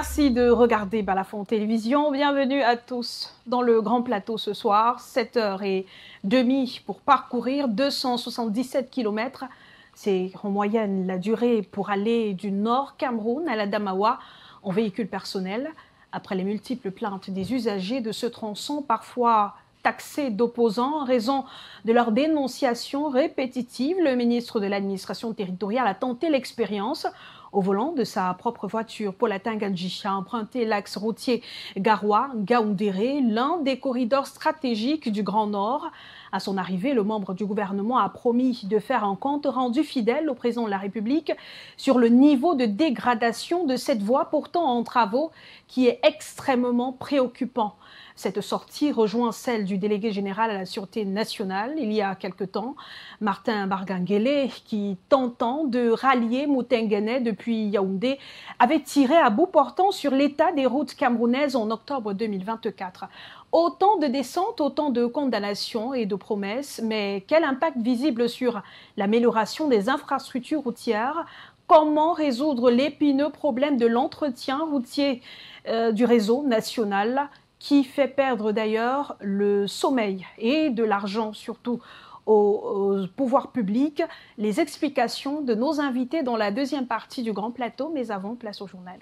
Merci de regarder Balafon Télévision. Bienvenue à tous dans le Grand Plateau ce soir. 7h30 pour parcourir 277 km. C'est en moyenne la durée pour aller du nord Cameroun à la Damawa en véhicule personnel. Après les multiples plaintes des usagers de ce tronçon, parfois taxés d'opposants en raison de leur dénonciation répétitive, le ministre de l'administration territoriale a tenté l'expérience. Au volant de sa propre voiture, Paul Atangandji a emprunté l'axe routier Garoua-Gaoundéré, l'un des corridors stratégiques du Grand Nord. À son arrivée, le membre du gouvernement a promis de faire un compte rendu fidèle au président de la République sur le niveau de dégradation de cette voie pourtant en travaux qui est extrêmement préoccupant. Cette sortie rejoint celle du délégué général à la Sûreté nationale il y a quelque temps, Martin Barganguélé, qui, tentant de rallier Moutenguene depuis Yaoundé, avait tiré à bout portant sur l'état des routes camerounaises en octobre 2024. Autant de descentes, autant de condamnations et de promesses, mais quel impact visible sur l'amélioration des infrastructures routières? Comment résoudre l'épineux problème de l'entretien routier du réseau national, qui fait perdre d'ailleurs le sommeil et de l'argent surtout aux pouvoirs publics? Les explications de nos invités dans la deuxième partie du Grand Plateau, mais avant, place au journal.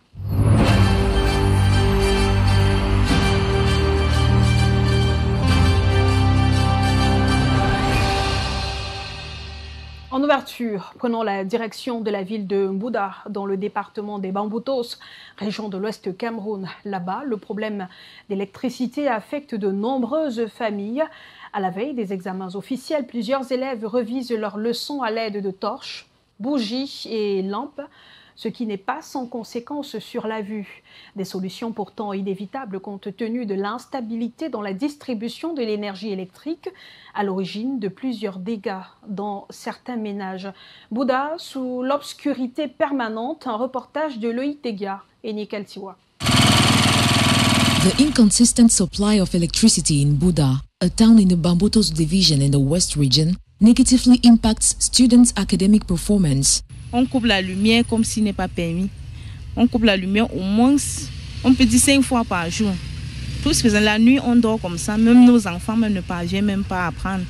En ouverture, prenons la direction de la ville de Mbouda, dans le département des Bamboutos, région de l'Ouest Cameroun. Là-bas, le problème d'électricité affecte de nombreuses familles. À la veille des examens officiels, plusieurs élèves revisent leurs leçons à l'aide de torches, bougies et lampes, ce qui n'est pas sans conséquences sur la vue. Des solutions pourtant inévitables compte tenu de l'instabilité dans la distribution de l'énergie électrique, à l'origine de plusieurs dégâts dans certains ménages. Bouddha, sous l'obscurité permanente, un reportage de Loïc Tegia et Nickel Tiwa. The inconsistent supply of electricity in Bouddha, a town in the Bamboutos division in the West region, negatively impacts students' academic performance. On coupe la lumière comme s'il n'est pas permis. On coupe la lumière au moins, on peut dire 5 fois par jour. Plus que la nuit, on dort comme ça. Même nos enfants même ne parviennent même pas à apprendre.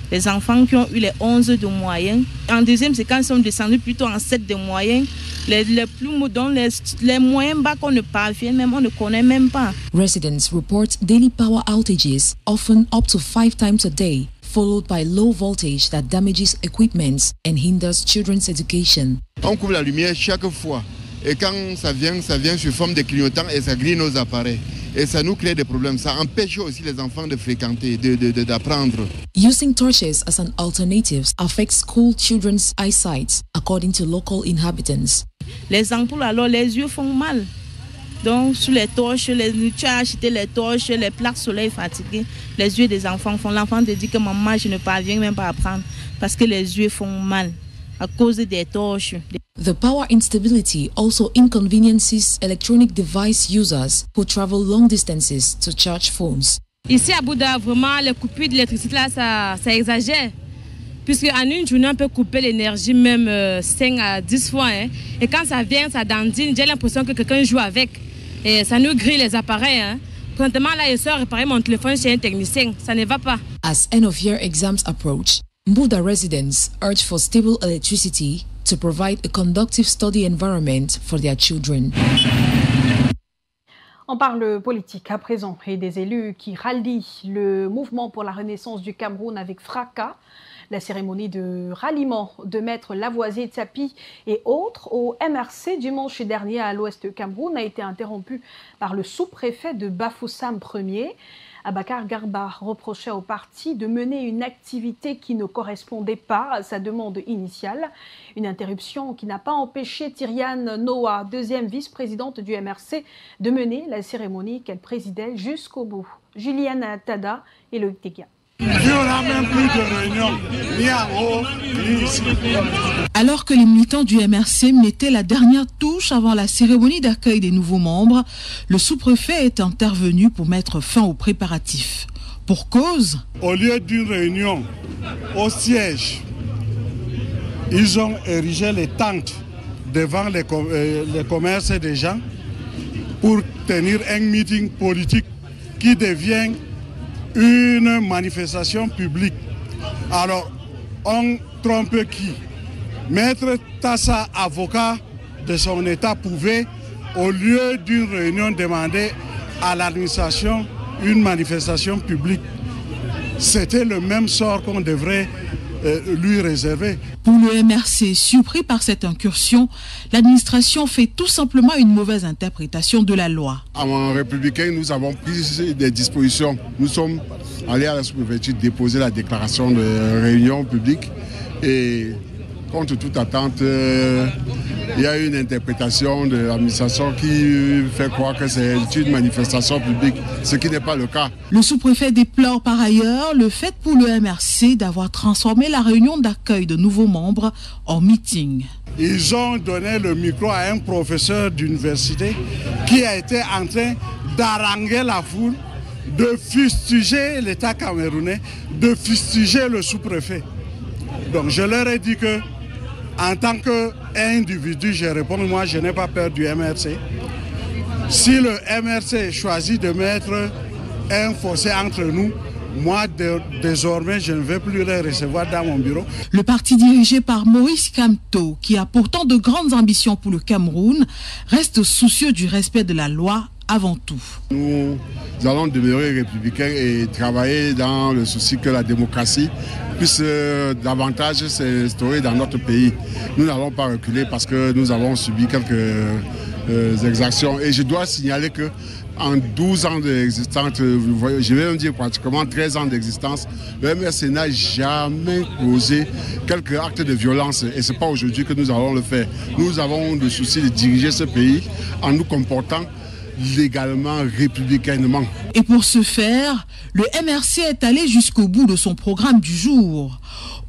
Les enfants qui ont eu les 11 de moyenne. En deuxième, c'est quand ils sont descendus plutôt en 7 de moyenne. Les plus moudons, les moyens bas qu'on ne parvient même, on ne connaît même pas. Residents report daily power outages, often up to 5 times a day, followed by low voltage that damages equipment and hinders children's education. On coupe la lumière chaque fois. Et quand ça vient sous forme de clignotant et ça grille nos appareils. Et ça nous crée des problèmes. Ça empêche aussi les enfants de fréquenter, d'apprendre. Using torches as an alternative affects school children's eyesight, according to local inhabitants. Les ampoules, alors les yeux font mal. Donc, sur les torches, tu as acheté les torches, les plaques soleil fatiguées, les yeux des enfants font. L'enfant te dit que maman, je ne parviens même pas à apprendre parce que les yeux font mal à cause des torches. The power instability also inconveniences electronic device users who travel long distances to charge phones. Ici à Bouddha, vraiment, les coupures d'électricité, là, ça exagère. Puisque en une journée, on peut couper l'énergie même 5 à 10 fois. Hein. Et quand ça vient, ça dandine, j'ai l'impression que quelqu'un joue avec. Et ça nous grille les appareils. Hein. Présentement, là, je sors réparer mon téléphone chez un technicien. Ça ne va pas. As end-of-year exams approach, Mbouda residents urge for stable electricity to provide a conducive study environment for their children. On parle politique à présent et des élus qui rallient le mouvement pour la renaissance du Cameroun avec fracas. La cérémonie de ralliement de maître Lavoisier Tsapi et autres au MRC dimanche dernier à l'ouest Cameroun a été interrompue par le sous-préfet de Bafoussam Ier. Abakar Garba reprochait au parti de mener une activité qui ne correspondait pas à sa demande initiale. Une interruption qui n'a pas empêché Tyriane Noah, deuxième vice-présidente du MRC, de mener la cérémonie qu'elle présidait jusqu'au bout. Juliane Tada et Loïc Tegia. Il n'y aura même plus de réunion, ni en haut, ni ici. Alors que les militants du MRC mettaient la dernière touche avant la cérémonie d'accueil des nouveaux membres, le sous-préfet est intervenu pour mettre fin aux préparatifs. Pour cause, au lieu d'une réunion au siège, ils ont érigé les tentes devant les commerces des gens pour tenir un meeting politique qui devient une manifestation publique. Alors, on trompe qui? Maître Tassa, avocat de son État, pouvait, au lieu d'une réunion, demander à l'administration une manifestation publique. C'était le même sort qu'on devrait lui réserver. Pour le MRC, surpris par cette incursion, l'administration fait tout simplement une mauvaise interprétation de la loi. En républicain, nous avons pris des dispositions. Nous sommes allés à la sous-préfecture déposer la déclaration de réunion publique et contre toute attente, il y a une interprétation de l'administration qui fait croire que c'est une manifestation publique, ce qui n'est pas le cas. Le sous-préfet déplore par ailleurs le fait pour le MRC d'avoir transformé la réunion d'accueil de nouveaux membres en meeting. Ils ont donné le micro à un professeur d'université qui a été en train d'haranguer la foule, de fustiger l'État camerounais, de fustiger le sous-préfet. Donc je leur ai dit que, en tant qu'individu, je réponds, moi je n'ai pas peur du MRC. Si le MRC choisit de mettre un fossé entre nous, moi désormais je ne vais plus les recevoir dans mon bureau. Le parti dirigé par Maurice Kamto, qui a pourtant de grandes ambitions pour le Cameroun, reste soucieux du respect de la loi avant tout. Nous allons demeurer républicains et travailler dans le souci que la démocratie puisse davantage s'instaurer dans notre pays. Nous n'allons pas reculer parce que nous avons subi quelques exactions. Et je dois signaler que en 12 ans d'existence, je vais même dire pratiquement 13 ans d'existence, le MRC n'a jamais posé quelques actes de violence. Et ce n'est pas aujourd'hui que nous allons le faire. Nous avons le souci de diriger ce pays en nous comportant légalement, républicainement. Et pour ce faire, le MRC est allé jusqu'au bout de son programme du jour.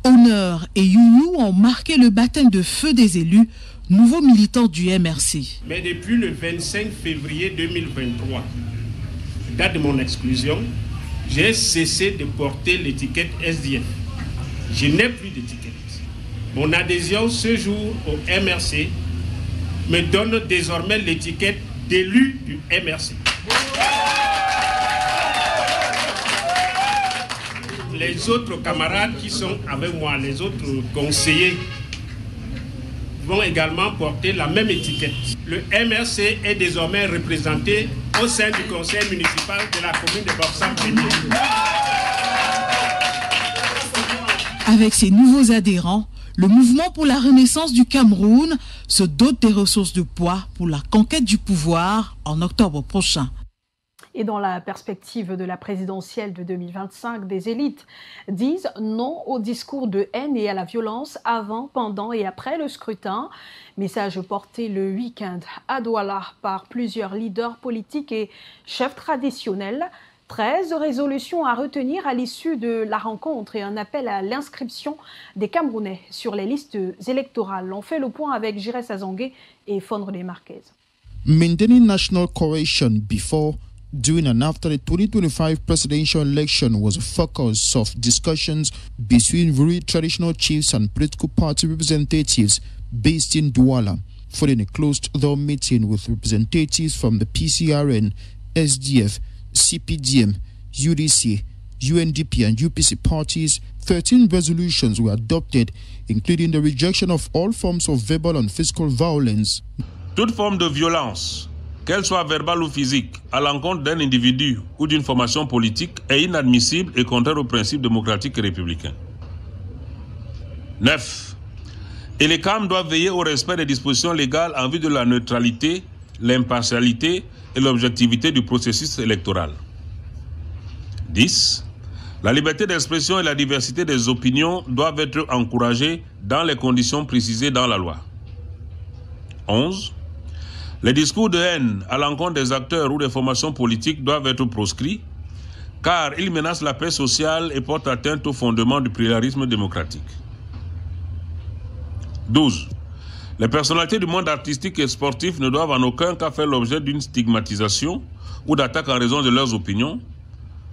Honneur et Youyou ont marqué le baptême de feu des élus, nouveaux militants du MRC. Mais depuis le 25 février 2023, date de mon exclusion, j'ai cessé de porter l'étiquette SDF. Je n'ai plus d'étiquette. Mon adhésion ce jour au MRC me donne désormais l'étiquette d'élu du MRC. Les autres camarades qui sont avec moi, les autres conseillers, vont également porter la même étiquette. Le MRC est désormais représenté au sein du conseil municipal de la commune de Borsam-Béni. Avec ses nouveaux adhérents, le mouvement pour la renaissance du Cameroun se dote des ressources de poids pour la conquête du pouvoir en octobre prochain. Et dans la perspective de la présidentielle de 2025, des élites disent non au discours de haine et à la violence avant, pendant et après le scrutin. Message porté le week-end à Douala par plusieurs leaders politiques et chefs traditionnels. 13 résolutions à retenir à l'issue de la rencontre et un appel à l'inscription des Camerounais sur les listes électorales. On fait le point avec Jiré Sazongue et Fondre des Marquez. Maintaining national cohesion before, during and after the 2025 presidential election was a focus of discussions between very traditional chiefs and political party representatives based in Douala, following a closed-door meeting with representatives from the PCRN, SDF, CPDM, UDC, UNDP and UPC parties. 13 resolutions were adopted, including the rejection of all forms of verbal and physical violence. Toute forme de violence, qu'elle soit verbale ou physique, à l'encontre d'un individu ou d'une formation politique est inadmissible et contraire aux principes démocratiques et républicains. 9. Et les CAM doivent veiller au respect des dispositions légales en vue de la neutralité, l'impartialité et l'objectivité du processus électoral. 10. La liberté d'expression et la diversité des opinions doivent être encouragées dans les conditions précisées dans la loi. 11. Les discours de haine à l'encontre des acteurs ou des formations politiques doivent être proscrits, car ils menacent la paix sociale et portent atteinte au fondement du pluralisme démocratique. 12. Les personnalités du monde artistique et sportif ne doivent en aucun cas faire l'objet d'une stigmatisation ou d'attaque en raison de leurs opinions,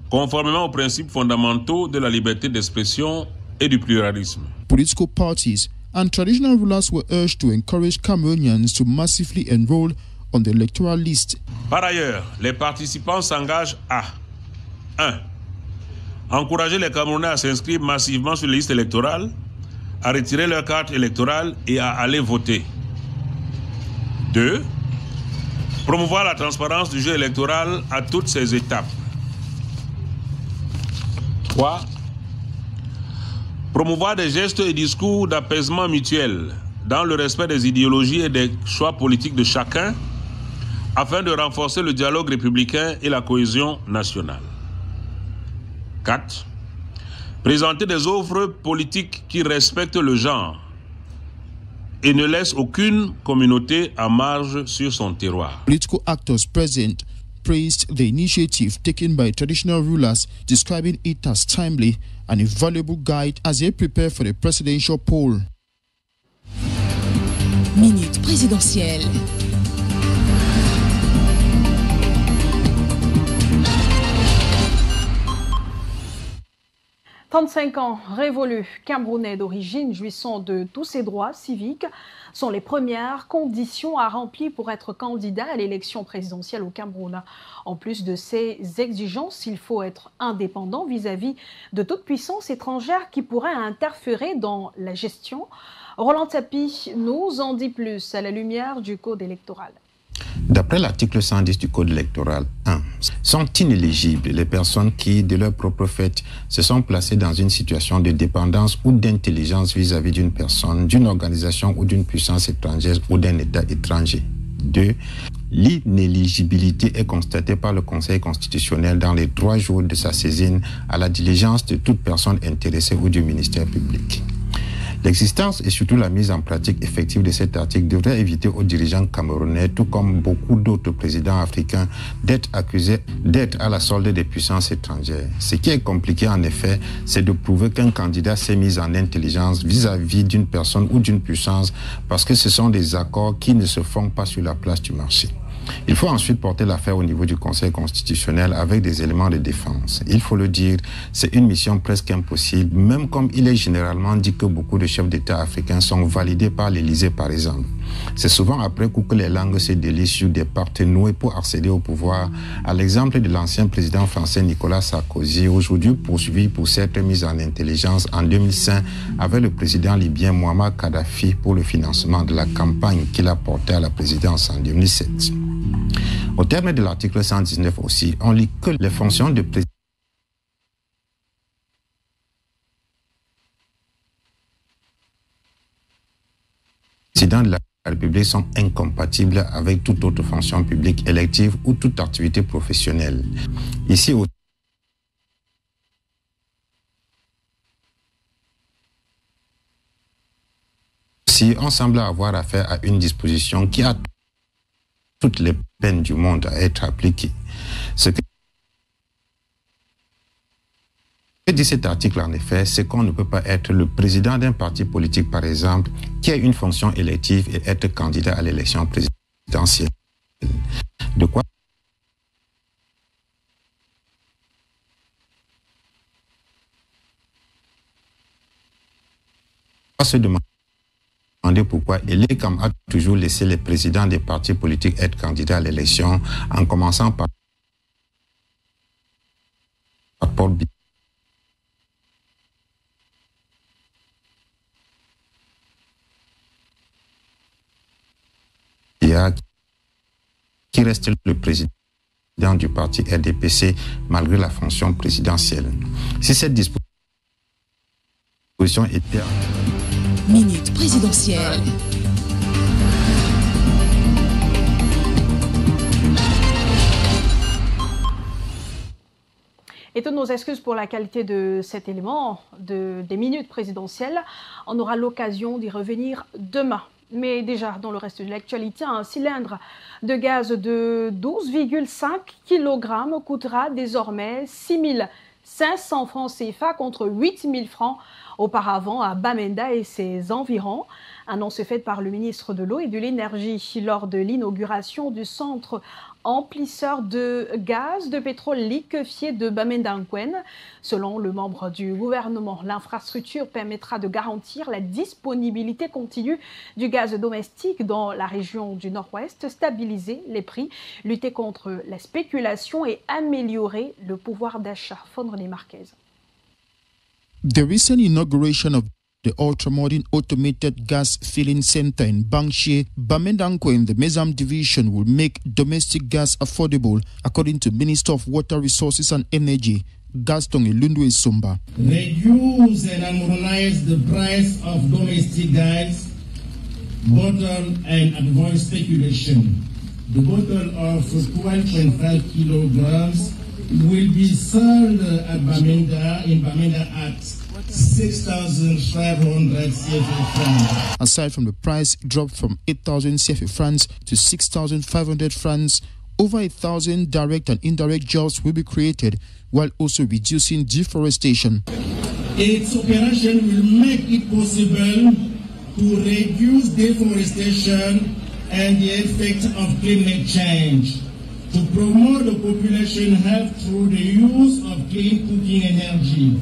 conformément aux principes fondamentaux de la liberté d'expression et du pluralisme. Political parties and traditional rulers were urged to encourage Cameroonians to massively enroll on the electoral list. Par ailleurs, les participants s'engagent à 1. Encourager les Camerounais à s'inscrire massivement sur les listes électorales, à retirer leur carte électorale et à aller voter. 2. Promouvoir la transparence du jeu électoral à toutes ses étapes. 3. Promouvoir des gestes et discours d'apaisement mutuel dans le respect des idéologies et des choix politiques de chacun afin de renforcer le dialogue républicain et la cohésion nationale. 4. Présenter des offres politiques qui respectent le genre et ne laissent aucune communauté à marge sur son terroir. Political actors present praised the initiative taken by traditional rulers, describing it as timely and a valuable guide as they prepare for the presidential poll. Minute présidentielle. « 35 ans révolus, Camerounais d'origine jouissant de tous ses droits civiques sont les premières conditions à remplir pour être candidat à l'élection présidentielle au Cameroun. En plus de ces exigences, il faut être indépendant vis-à-vis de toute puissance étrangère qui pourrait interférer dans la gestion. Roland Tapi nous en dit plus à la lumière du code électoral. D'après l'article 110 du Code électoral 1, sont inéligibles les personnes qui, de leur propre fait, se sont placées dans une situation de dépendance ou d'intelligence vis-à-vis d'une personne, d'une organisation ou d'une puissance étrangère ou d'un État étranger. 2. L'inéligibilité est constatée par le Conseil constitutionnel dans les 3 jours de sa saisine à la diligence de toute personne intéressée ou du ministère public. L'existence et surtout la mise en pratique effective de cet article devrait éviter aux dirigeants camerounais, tout comme beaucoup d'autres présidents africains, d'être accusés d'être à la solde des puissances étrangères. Ce qui est compliqué en effet, c'est de prouver qu'un candidat s'est mis en intelligence vis-à-vis d'une personne ou d'une puissance parce que ce sont des accords qui ne se font pas sur la place du marché. Il faut ensuite porter l'affaire au niveau du Conseil constitutionnel avec des éléments de défense. Il faut le dire, c'est une mission presque impossible, même comme il est généralement dit que beaucoup de chefs d'État africains sont validés par l'Élysée par exemple. C'est souvent après coup que les langues se délient sur des parties nouées pour accéder au pouvoir, à l'exemple de l'ancien président français Nicolas Sarkozy, aujourd'hui poursuivi pour s'être mis en intelligence en 2005 avec le président libyen Muammar Kadhafi pour le financement de la campagne qu'il a portée à la présidence en 2007. Au terme de l'article 119 aussi, on lit que les fonctions de président de la République sont incompatibles avec toute autre fonction publique élective ou toute activité professionnelle. Ici aussi, on semble avoir affaire à une disposition qui a toutes les peines du monde à être appliquées. Ce que dit cet article en effet, c'est qu'on ne peut pas être le président d'un parti politique par exemple, qui a une fonction élective et être candidat à l'élection présidentielle. De quoi se demander pourquoi Elekam a toujours laissé les présidents des partis politiques être candidats à l'élection, en commençant par Paul Biya, qui reste le président du parti RDPC malgré la fonction présidentielle. Si cette disposition était... Minute présidentielle. Et toutes nos excuses pour la qualité de cet élément des minutes présidentielles. On aura l'occasion d'y revenir demain. Mais déjà, dans le reste de l'actualité, un cylindre de gaz de 12,5 kg coûtera désormais 6 500 francs CFA contre 8 000 francs auparavant à Bamenda et ses environs. Annonce faite par le ministre de l'Eau et de l'Énergie lors de l'inauguration du centre emplisseur de gaz de pétrole liquéfié de Bamenda-Nkouen. Selon le membre du gouvernement, l'infrastructure permettra de garantir la disponibilité continue du gaz domestique dans la région du Nord-Ouest, stabiliser les prix, lutter contre la spéculation et améliorer le pouvoir d'achat. Fondre Marquez. The recent inauguration of the ultra-modern automated gas filling center in Bangshe, Bamenda-Nkouen, the Mezam division, will make domestic gas affordable, according to Minister of Water Resources and Energy, Gaston Ilundu Isumba. Reduce and harmonize the price of domestic gas, bottle and avoid speculation. The bottle of 12.5 kilograms will be sold at Bamenda, in Bamenda at 6,500 CFA francs. Aside from the price drop from 8,000 CFA francs to 6,500 francs, over 1,000 direct and indirect jobs will be created, while also reducing deforestation. Its operation will make it possible to reduce deforestation and the effect of climate change, to promote the population health through the use of clean cooking energy,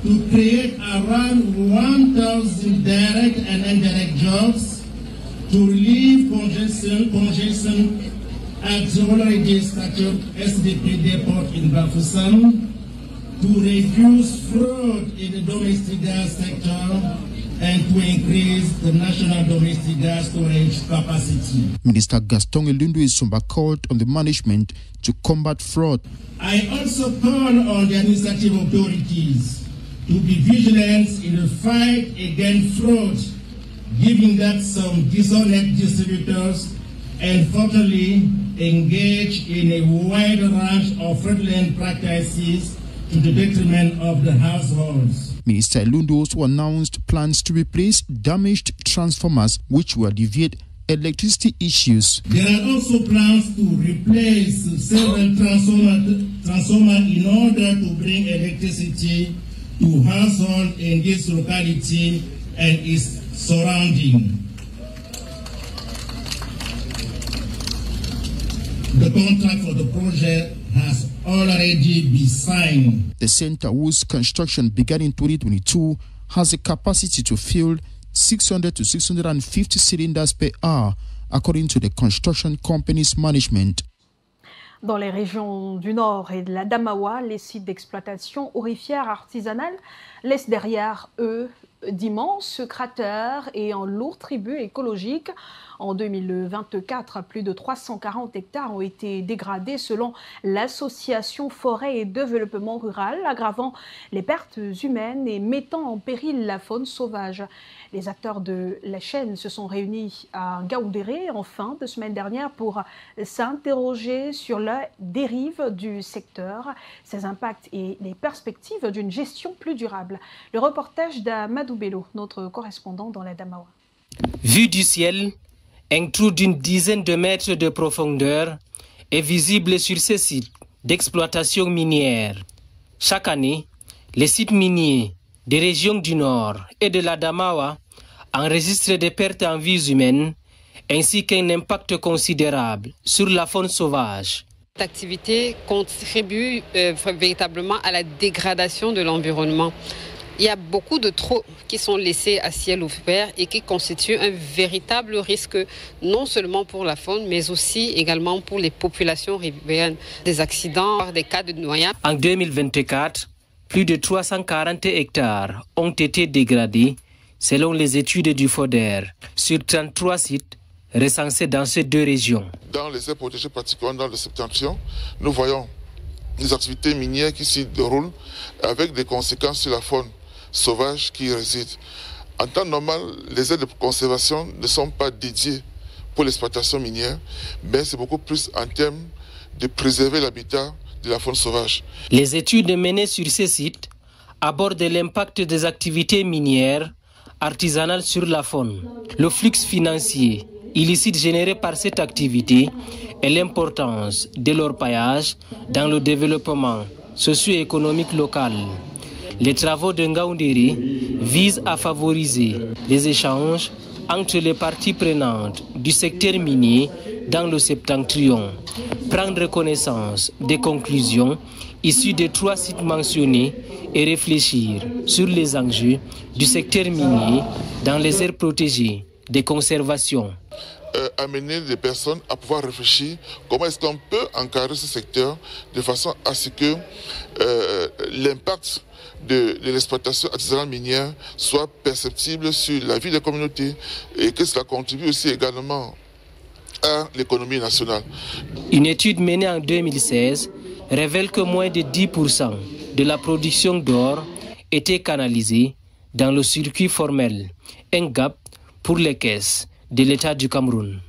to create around 1,000 direct and indirect jobs, to relieve congestion at the already structured SDP depot in Bafoussam, to reduce fraud in the domestic gas sector, and to increase the national domestic gas storage capacity. Minister Gaston Ilundu Isumba called on the management to combat fraud. I also call on the administrative authorities to be vigilant in the fight against fraud, given that some dishonest distributors unfortunately engage in a wide range of fraudulent practices to the detriment of the households. Minister Ilundu also announced plans to replace damaged transformers which will alleviate electricity issues. There are also plans to replace several transformers in order to bring electricity to households in this locality and its surrounding. The contract for the project has already been signed. The center, whose construction began in 2022, has a capacity to fill 600 to 650 cylinders per hour, according to the construction company's management. Dans les régions du Nord et de la Damawa, les sites d'exploitation aurifère artisanale laissent derrière eux d'immenses cratères et un lourd tribut écologique. En 2024, plus de 340 hectares ont été dégradés selon l'association Forêt et Développement Rural, aggravant les pertes humaines et mettant en péril la faune sauvage. Les acteurs de la chaîne se sont réunis à Ngaoundéré en fin de semaine dernière pour s'interroger sur la dérive du secteur, ses impacts et les perspectives d'une gestion plus durable. Le reportage d'Amadou Bello, notre correspondant dans la Damawa. Vue du ciel, un trou d'une dizaine de mètres de profondeur est visible sur ces sites d'exploitation minière. Chaque année, les sites miniers des régions du Nord et de la Damawa enregistrent des pertes en vies humaines ainsi qu'un impact considérable sur la faune sauvage. Cette activité contribue véritablement à la dégradation de l'environnement. Il y a beaucoup de trous qui sont laissés à ciel ouvert et qui constituent un véritable risque non seulement pour la faune mais aussi également pour les populations riveraines. Des accidents, des cas de noyade. En 2024, plus de 340 hectares ont été dégradés selon les études du FODER sur 33 sites recensés dans ces deux régions. Dans les aires protégées, particulièrement dans le septentrion, nous voyons des activités minières qui s'y déroulent avec des conséquences sur la faune sauvage qui y réside. En temps normal, les aires de conservation ne sont pas dédiées pour l'exploitation minière, mais c'est beaucoup plus en termes de préserver l'habitat de la faune sauvage. Les études menées sur ces sites abordent l'impact des activités minières artisanales sur la faune, le flux financier illicite généré par cette activité et l'importance de l'orpaillage dans le développement socio-économique local. Les travaux de Ngaoundéré visent à favoriser les échanges entre les parties prenantes du secteur minier dans le septentrion, prendre connaissance des conclusions issues des 3 sites mentionnés et réfléchir sur les enjeux du secteur minier dans les aires protégées de conservation. Amener les personnes à pouvoir réfléchir comment est-ce qu'on peut encadrer ce secteur de façon à ce que l'impact de l'exploitation artisanale minière soit perceptible sur la vie des communautés et que cela contribue aussi également à l'économie nationale. Une étude menée en 2016 révèle que moins de 10% de la production d'or était canalisée dans le circuit formel, un gap pour les caisses de l'État du Cameroun.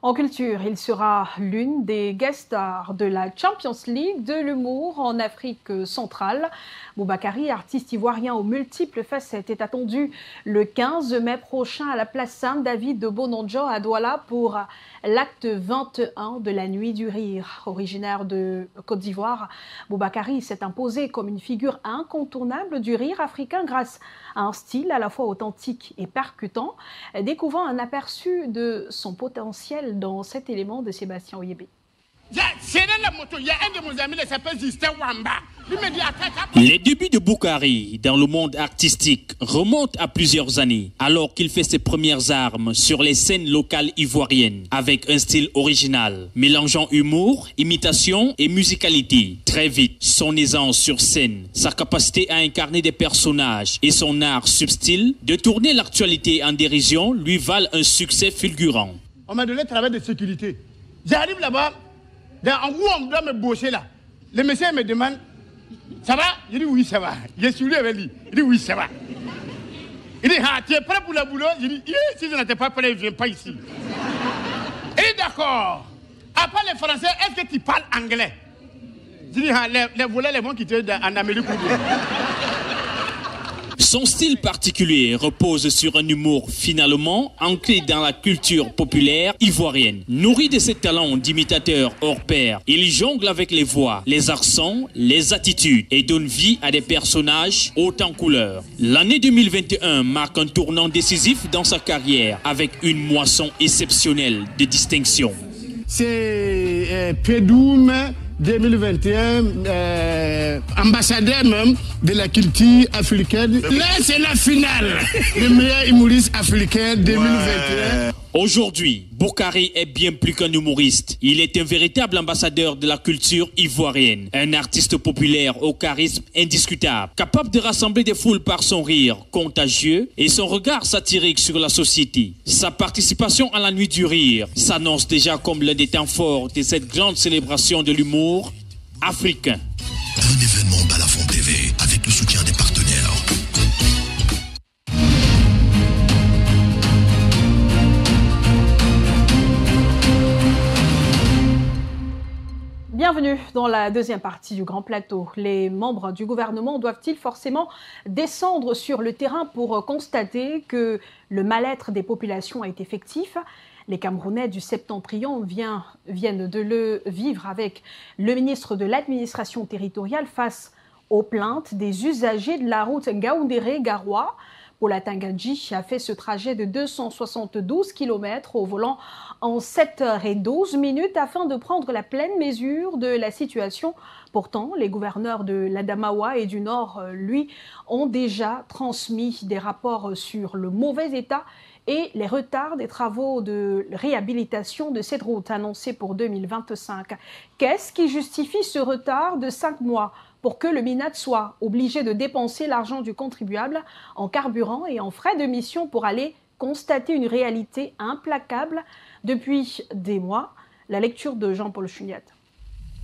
En culture, il sera l'une des guest stars de la Champions League de l'humour en Afrique centrale. Boubakary, artiste ivoirien aux multiples facettes, est attendu le 15 mai prochain à la place Saint-David de Bonondjo à Douala pour l'acte 21 de la Nuit du Rire. Originaire de Côte d'Ivoire, Boubakary s'est imposé comme une figure incontournable du rire africain grâce à un style à la fois authentique et percutant, découvrant un aperçu de son potentiel dans cet élément de Sébastien Oyébé. Les débuts de Boubakary dans le monde artistique remontent à plusieurs années, alors qu'il fait ses premières armes sur les scènes locales ivoiriennes, avec un style original, mélangeant humour, imitation et musicalité. Très vite, son aisance sur scène, sa capacité à incarner des personnages et son art subtil de tourner l'actualité en dérision lui valent un succès fulgurant. On m'a donné le travail de sécurité. J'arrive là-bas, en gros, on doit me bosser là. Le monsieur me demande, ça va? Je dis oui, ça va. Je suis lui avec lui. Il dit oui, ça va. Il dit, ah, tu es prêt pour le boulot? Je dis, si je n'étais pas prêt, je ne viens pas ici. Il dit, d'accord. Après les Français, est-ce que tu parles anglais? Je dis, ah, les volets, les vont quitter en Amérique. Son style particulier repose sur un humour finalement ancré dans la culture populaire ivoirienne. Nourri de ses talents d'imitateur hors pair, il jongle avec les voix, les accents, les attitudes et donne vie à des personnages hauts en couleur. L'année 2021 marque un tournant décisif dans sa carrière avec une moisson exceptionnelle de distinctions. C'est Pédoum 2021, ambassadeur même de la culture africaine. Là, c'est la finale. Le meilleur humoriste africain 2021. Aujourd'hui, Boubakary est bien plus qu'un humoriste. Il est un véritable ambassadeur de la culture ivoirienne. Un artiste populaire au charisme indiscutable, capable de rassembler des foules par son rire contagieux et son regard satirique sur la société. Sa participation à la Nuit du Rire s'annonce déjà comme l'un des temps forts de cette grande célébration de l'humour africain. Un événement Balafon TV avec le soutien des partenaires. Bienvenue dans la deuxième partie du Grand Plateau. Les membres du gouvernement doivent-ils forcément descendre sur le terrain pour constater que le mal-être des populations est effectif ? Les Camerounais du Septentrion viennent de le vivre avec le ministre de l'Administration territoriale face aux plaintes des usagers de la route Ngaoundéré-Garoua. Paula Tangadji a fait ce trajet de 272 km au volant en 7h12 afin de prendre la pleine mesure de la situation. Pourtant, les gouverneurs de l'Adamawa et du Nord, lui, ont déjà transmis des rapports sur le mauvais état et les retards des travaux de réhabilitation de cette route annoncée pour 2025. Qu'est-ce qui justifie ce retard de 5 mois pour que le MINAT soit obligé de dépenser l'argent du contribuable en carburant et en frais de mission pour aller constater une réalité implacable depuis des mois? La lecture de Jean-Paul Chuniat.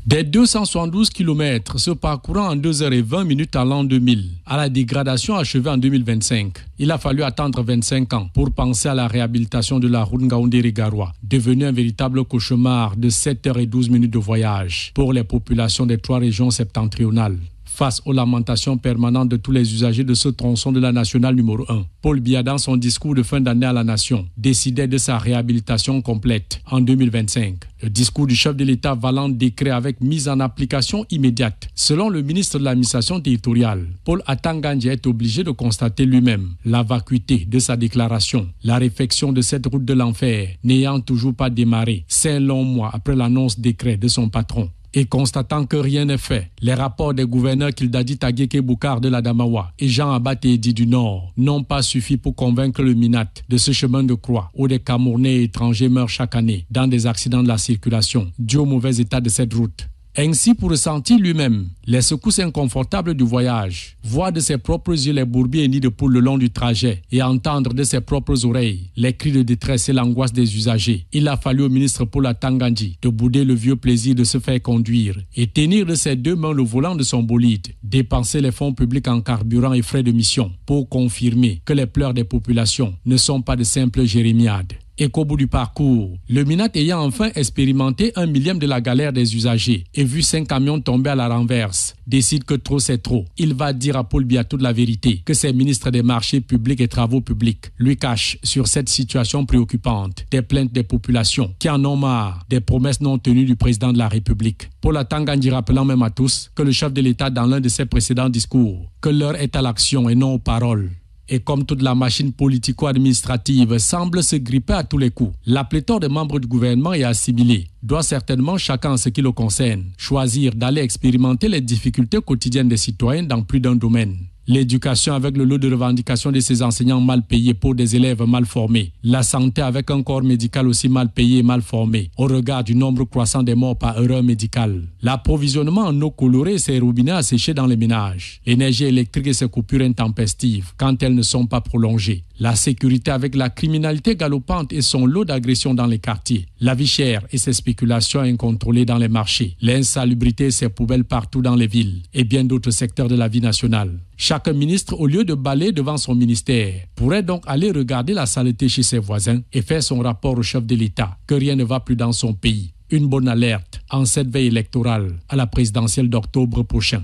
Des 272 km se parcourant en 2h20 à l'an 2000, à la dégradation achevée en 2025, il a fallu attendre 25 ans pour penser à la réhabilitation de la route Ngaoundéré-Garoua, devenue un véritable cauchemar de 7h12 de voyage pour les populations des 3 régions septentrionales. face aux lamentations permanentes de tous les usagers de ce tronçon de la nationale numéro 1. Paul Biya, dans son discours de fin d'année à la nation, décidait de sa réhabilitation complète en 2025. Le discours du chef de l'État valant décret avec mise en application immédiate. Selon le ministre de l'administration territoriale, Paul Atangandji est obligé de constater lui-même la vacuité de sa déclaration. La réfection de cette route de l'enfer n'ayant toujours pas démarré 5 longs mois après l'annonce décret de son patron. Et constatant que rien n'est fait, les rapports des gouverneurs Kildadi Tageke Boukar de l'Adamawa et Jean Abate Edi du Nord n'ont pas suffi pour convaincre le MINAT de ce chemin de croix où des Camerounais étrangers meurent chaque année dans des accidents de la circulation dû au mauvais état de cette route. Ainsi, pour ressentir lui-même les secousses inconfortables du voyage, voir de ses propres yeux les bourbiers et nids de poules le long du trajet et entendre de ses propres oreilles les cris de détresse et l'angoisse des usagers, il a fallu au ministre Paul Atangandji de bouder le vieux plaisir de se faire conduire et tenir de ses 2 mains le volant de son bolide, dépenser les fonds publics en carburant et frais de mission pour confirmer que les pleurs des populations ne sont pas de simples jérémiades. Et qu'au bout du parcours, le MINAT ayant enfin expérimenté 1/1000 de la galère des usagers et vu 5 camions tomber à la renverse, décide que trop c'est trop. Il va dire à Paul Biya toute la vérité, que ses ministres des marchés publics et travaux publics lui cachent sur cette situation préoccupante des plaintes des populations qui en ont marre des promesses non tenues du président de la République. Paul Atangandji rappelant même à tous que le chef de l'État dans l'un de ses précédents discours, que l'heure est à l'action et non aux paroles. Et comme toute la machine politico-administrative semble se gripper à tous les coups, la pléthore des membres du gouvernement est assimilée. Doit certainement, chacun en ce qui le concerne, choisir d'aller expérimenter les difficultés quotidiennes des citoyens dans plus d'un domaine. L'éducation avec le lot de revendications de ses enseignants mal payés pour des élèves mal formés. La santé avec un corps médical aussi mal payé et mal formé, au regard du nombre croissant des morts par erreur médicale. L'approvisionnement en eau colorée et ses robinets asséchés dans les ménages. L'énergie électrique et ses coupures intempestives, quand elles ne sont pas prolongées. La sécurité avec la criminalité galopante et son lot d'agressions dans les quartiers. La vie chère et ses spéculations incontrôlées dans les marchés. L'insalubrité et ses poubelles partout dans les villes. Et bien d'autres secteurs de la vie nationale. Chaque ministre, au lieu de balayer devant son ministère, pourrait donc aller regarder la saleté chez ses voisins et faire son rapport au chef de l'État que rien ne va plus dans son pays. Une bonne alerte en cette veille électorale à la présidentielle d'octobre prochain.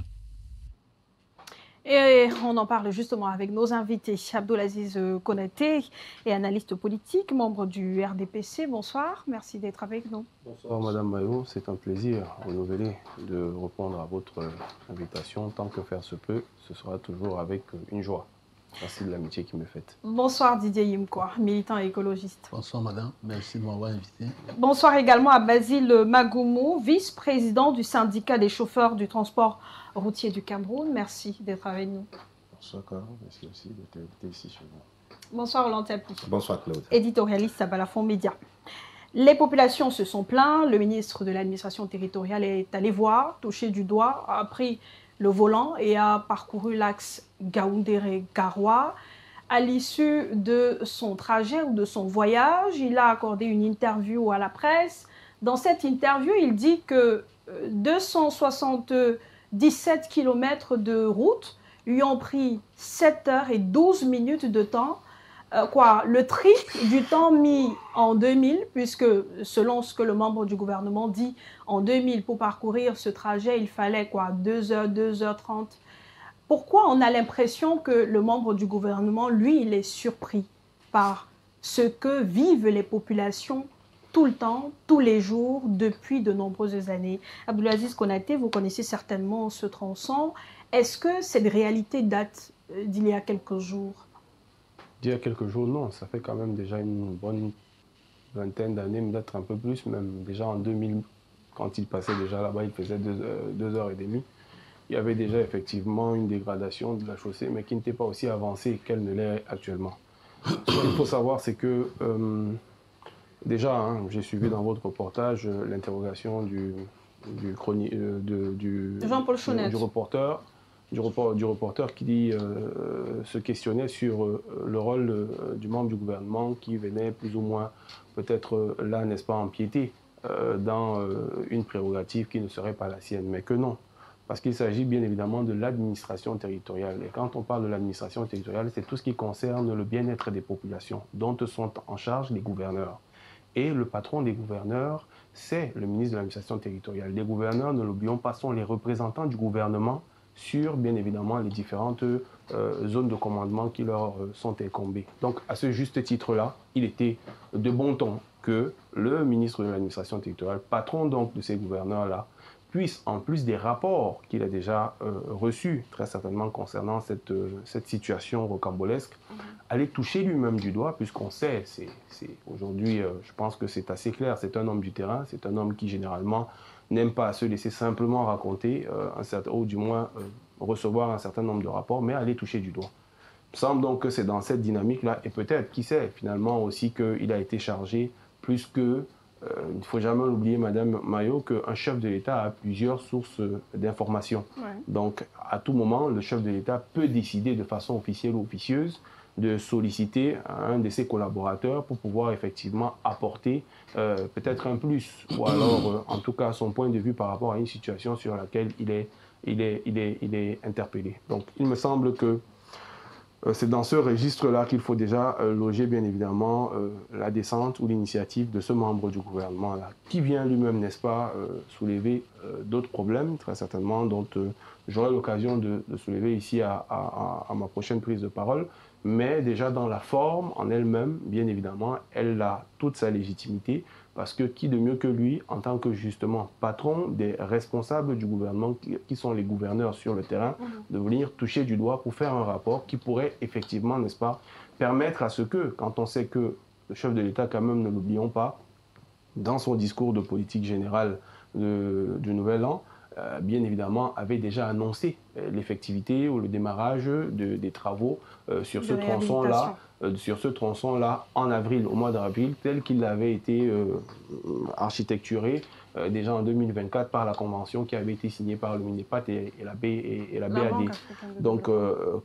Et on en parle justement avec nos invités. Abdulaziz Konaté est analyste politique, membre du RDPC. Bonsoir, merci d'être avec nous. Bonsoir Madame Mayo, c'est un plaisir renouvelé de répondre à votre invitation. Tant que faire se peut, ce sera toujours avec une joie. Merci de l'amitié qui me faites. Bonsoir Didier Yimkwa, militant écologiste. Bonsoir Madame, merci de m'avoir invité. Bonsoir également à Basile Magoumou, vice-président du syndicat des chauffeurs du transport routier du Cameroun. Merci d'être avec nous. Bonsoir Carole, merci aussi d'être invité ici chez vous. Bonsoir Roland Tapie. Bonsoir Claude. Éditorialiste à Balafon Média. Les populations se sont plaintes, le ministre de l'administration territoriale est allé voir, touché du doigt, a pris le volant et a parcouru l'axe Gaoundéré-Garoua. À l'issue de son trajet ou de son voyage, il a accordé une interview à la presse. Dans cette interview, il dit que 277 km de route lui ont pris 7 heures et 12 minutes de temps. Le triple du temps mis en 2000, puisque selon ce que le membre du gouvernement dit, en 2000, pour parcourir ce trajet, il fallait 2 heures, 2h30. Pourquoi on a l'impression que le membre du gouvernement, lui, il est surpris par ce que vivent les populations tout le temps, tous les jours, depuis de nombreuses années? Abdulaziz Konaté, vous connaissez certainement ce tronçon. Est-ce que cette réalité date d'il y a quelques jours? D'il y a quelques jours, non. Ça fait quand même déjà une bonne vingtaine d'années, peut-être un peu plus, même déjà en 2000, quand il passait déjà là-bas, il faisait 2h30. Il y avait déjà effectivement une dégradation de la chaussée, mais qui n'était pas aussi avancée qu'elle ne l'est actuellement. Ce qu'il faut savoir, c'est que déjà, j'ai suivi dans votre reportage l'interrogation du Jean-Paul Chonnet, du reporter qui se questionnait sur le rôle du membre du gouvernement qui venait plus ou moins peut-être là, n'est-ce pas, empiéter dans une prérogative qui ne serait pas la sienne, mais que non. Parce qu'il s'agit bien évidemment de l'administration territoriale. Et quand on parle de l'administration territoriale, c'est tout ce qui concerne le bien-être des populations, dont sont en charge les gouverneurs. Et le patron des gouverneurs, c'est le ministre de l'administration territoriale. Les gouverneurs, ne l'oublions pas, sont les représentants du gouvernement sur, bien évidemment, les différentes zones de commandement qui leur sont incombées. Donc, à ce juste titre-là, il était de bon ton que le ministre de l'administration territoriale, patron donc de ces gouverneurs-là, puisse, en plus des rapports qu'il a déjà reçus, très certainement concernant cette situation rocambolesque, aller toucher lui-même du doigt, puisqu'on sait, aujourd'hui, je pense que c'est assez clair, c'est un homme du terrain, c'est un homme qui généralement n'aime pas se laisser simplement raconter, ou du moins recevoir un certain nombre de rapports, mais aller toucher du doigt. Il me semble donc que c'est dans cette dynamique-là, et peut-être, qui sait, finalement aussi qu'il a été chargé plus que, il ne faut jamais oublier, Madame Mayo, qu'un chef de l'État a plusieurs sources d'informations. Ouais. Donc, à tout moment, le chef de l'État peut décider de façon officielle ou officieuse de solliciter un de ses collaborateurs pour pouvoir effectivement apporter peut-être un plus, ou alors, en tout cas, son point de vue par rapport à une situation sur laquelle il est interpellé. Donc, il me semble que c'est dans ce registre-là qu'il faut déjà loger, bien évidemment, la descente ou l'initiative de ce membre du gouvernement-là, qui vient lui-même, n'est-ce pas, soulever d'autres problèmes, très certainement, dont j'aurai l'occasion de soulever ici à ma prochaine prise de parole. Mais déjà dans la forme en elle-même, bien évidemment, elle a toute sa légitimité, parce que qui de mieux que lui, en tant que justement patron des responsables du gouvernement, qui sont les gouverneurs sur le terrain, de venir toucher du doigt pour faire un rapport qui pourrait effectivement, n'est-ce pas, permettre à ce que, quand on sait que le chef de l'État, quand même, ne l'oublions pas, dans son discours de politique générale du Nouvel An, bien évidemment, avait déjà annoncé l'effectivité ou le démarrage des travaux sur ce tronçon-là en avril, au mois d'avril, tel qu'il avait été architecturé déjà en 2024 par la convention qui avait été signée par le MINEPAT et la BAD. Donc,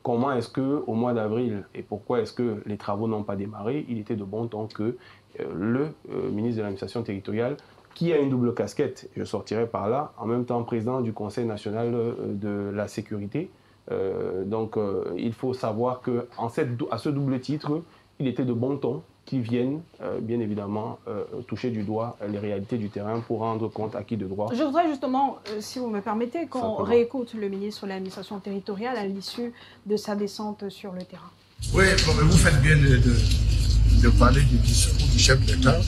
comment est-ce qu'au mois d'avril, et pourquoi est-ce que les travaux n'ont pas démarré, il était de bon temps que le ministre de l'administration territoriale, qui a une double casquette, je sortirai par là, en même temps président du Conseil national de la sécurité. Donc il faut savoir qu'à ce double titre, il était de bon ton qu'ils viennent, bien évidemment, toucher du doigt les réalités du terrain pour rendre compte à qui de droit. Je voudrais justement, si vous me permettez, qu'on réécoute le ministre de l'administration territoriale à l'issue de sa descente sur le terrain. Oui, vous faites bien de parler du discours du chef de l'État.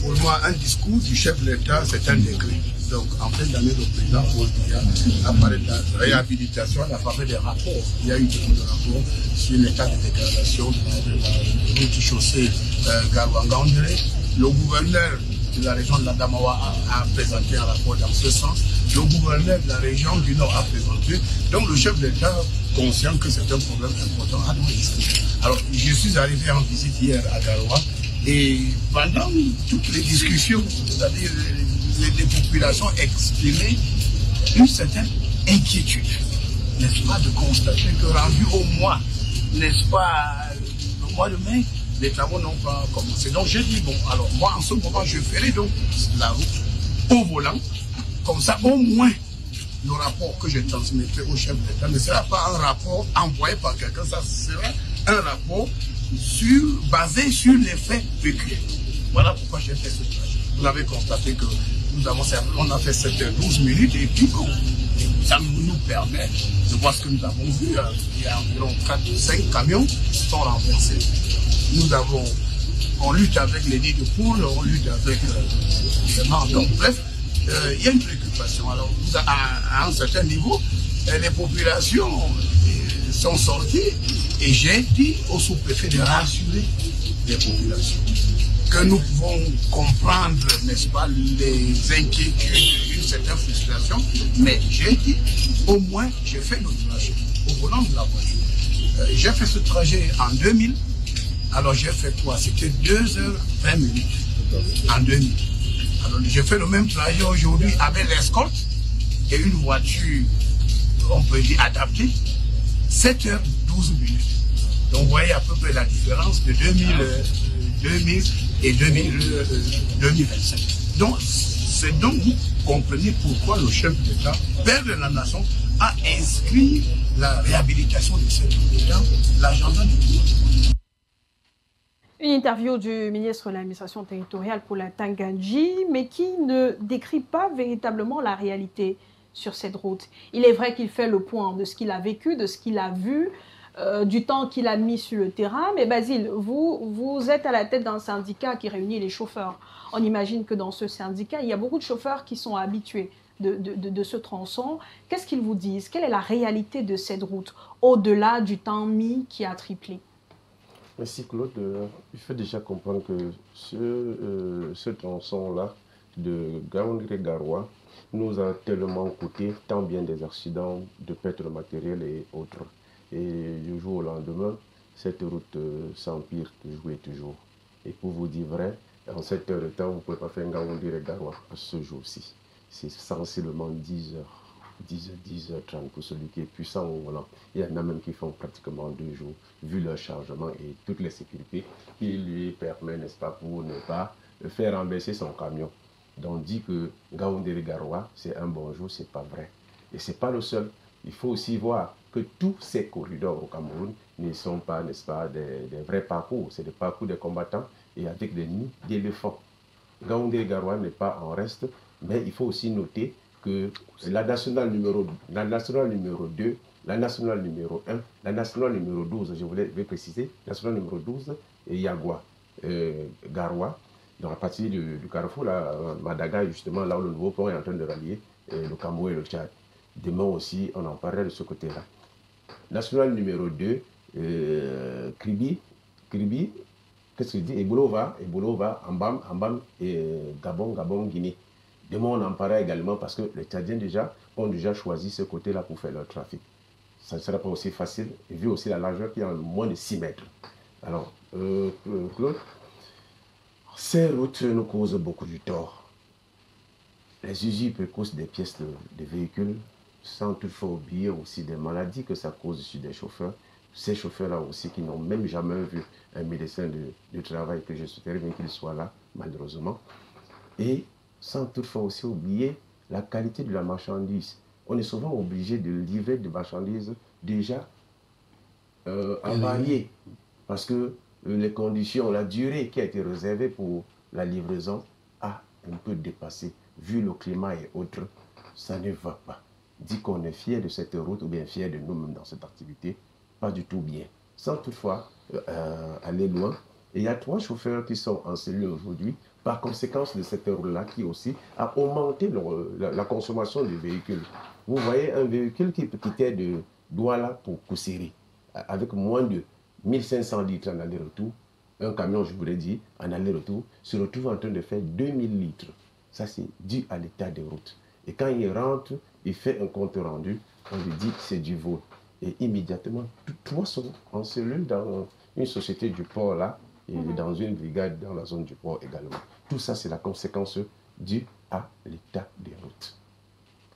Pour moi, un discours du chef de l'État, c'est un décret. Donc, en fin d'année, le président Paul Biya a parlé de la réhabilitation, il a parlé des rapports. Il y a eu beaucoup de rapports sur l'état de dégradation de la route chaussée Garouanga-Ondéré. Le gouverneur de la région de l'Adamawa a présenté un rapport dans ce sens. Le gouverneur de la région du Nord a présenté. Donc, le chef de l'État, conscient que c'est un problème important, a demandé. Alors, je suis arrivé en visite hier à Garoua. Et pendant toutes les discussions, c'est-à-dire les populations exprimaient une certaine inquiétude, n'est-ce pas, de constater que rendu au mois, n'est-ce pas, le mois de mai, les travaux n'ont pas commencé. Donc j'ai dit, bon, alors moi en ce moment, je ferai donc la route au volant, comme ça au moins le rapport que je transmettrai au chef d'État ne sera pas un rapport envoyé par quelqu'un, ça sera un rapport basé sur les faits vécus. Voilà pourquoi j'ai fait ce trajet. Vous avez constaté que on a fait 7h12 minutes et puis bon, ça nous permet de voir ce que nous avons vu. Il y a environ 4-5 camions qui sont renversés. On lutte avec les nids de poules, on lutte avec les morts. Donc bref, il y a une préoccupation. Alors à un certain niveau, les populations sont sorties et j'ai dit au sous-préfet de rassurer les populations que nous pouvons comprendre, n'est-ce pas, les inquiétudes, une certaine frustration, mais j'ai dit, au moins, j'ai fait le trajet au volant de la voiture. J'ai fait ce trajet en 2000, alors j'ai fait quoi? C'était 2h20 minutes en 2000. Alors j'ai fait le même trajet aujourd'hui avec l'escorte et une voiture, on peut dire, adaptée, 7h12 minutes. Donc vous voyez à peu près la différence de 2000 et 2025. Donc, c'est donc vous comprenez pourquoi le chef d'État, père de la nation, a inscrit la réhabilitation de cette route dans l'agenda du gouvernement. Une interview du ministre de l'administration territoriale Paula Tangandji, mais qui ne décrit pas véritablement la réalité sur cette route. Il est vrai qu'il fait le point de ce qu'il a vécu, de ce qu'il a vu, du temps qu'il a mis sur le terrain. Mais Basile, vous êtes à la tête d'un syndicat qui réunit les chauffeurs. On imagine que dans ce syndicat, il y a beaucoup de chauffeurs qui sont habitués de ce tronçon. Qu'est-ce qu'ils vous disent? Quelle est la réalité de cette route, au-delà du temps mis qui a triplé? Merci Claude. Il faut déjà comprendre que ce tronçon-là de Gaoundéré-Garoua nous a tellement coûté tant bien des accidents de perte de matériel et autres. Et du jour au lendemain, cette route s'empire toujours et toujours. Et pour vous dire vrai, en 7 heures de temps, vous ne pouvez pas faire Gaoundéré-Garoua ce jour-ci. C'est sensiblement 10h30 pour celui qui est puissant au volant. Il y en a même qui font pratiquement 2 jours, vu leur chargement et toutes les sécurités qui lui permettent, n'est-ce pas, pour ne pas faire renverser son camion. Donc, dit que Gaoundéré-Garoua, c'est un bon jour, c'est pas vrai. Et c'est pas le seul. Il faut aussi voir que tous ces corridors au Cameroun ne sont pas, n'est-ce pas, des vrais parcours. C'est des parcours de combattants et avec des nids d'éléphants. Gaoundéré-Garoua n'est pas en reste, mais il faut aussi noter que la nationale numéro 2, la nationale numéro 1, la nationale numéro 12, je voulais préciser, la nationale numéro 12 et Yagua, Garoua, donc à partir du carrefour, là, Madaga, justement, là où le nouveau pont est en train de rallier le Cameroun et le Tchad. Demain aussi, on en parlerait de ce côté-là. Nationale numéro 2, Kribi, qu'est-ce qu'il dit? Ebolova, Ambam et Gabon, Guinée. Demain, on en parlera également parce que les Tchadiens ont déjà choisi ce côté-là pour faire leur trafic. Ça ne sera pas aussi facile, et vu aussi la largeur qui est en moins de 6 mètres. Alors, Claude, ces routes nous causent beaucoup de tort. Les usures précoces des pièces de véhicules, sans toutefois oublier aussi des maladies que ça cause sur des chauffeurs. Ces chauffeurs-là aussi qui n'ont même jamais vu un médecin de travail, que je souhaiterais bien qu'il soit là, malheureusement. Et sans toutefois aussi oublier la qualité de la marchandise. On est souvent obligé de livrer des marchandises déjà avariées, parce que les conditions, la durée qui a été réservée pour la livraison a un peu dépassé. Vu le climat et autres, ça ne va pas. Dit qu'on est fier de cette route ou bien fier de nous-mêmes dans cette activité, pas du tout bien. Sans toutefois aller loin. Et il y a 3 chauffeurs qui sont en cellule aujourd'hui, par conséquence de cette route-là qui aussi a augmenté la consommation du véhicule. Vous voyez un véhicule qui quittait de Douala pour Koussiri, avec moins de 1500 litres en aller-retour, un camion, je vous l'ai dit, en aller-retour, se retrouve en train de faire 2000 litres. Ça, c'est dû à l'état des routes. Et quand il rentre, il fait un compte rendu, on lui dit que c'est du vol. Et immédiatement, tous 3 sont en cellule dans une société du port là, et dans une brigade dans la zone du port également. Tout ça, c'est la conséquence due à l'état des routes.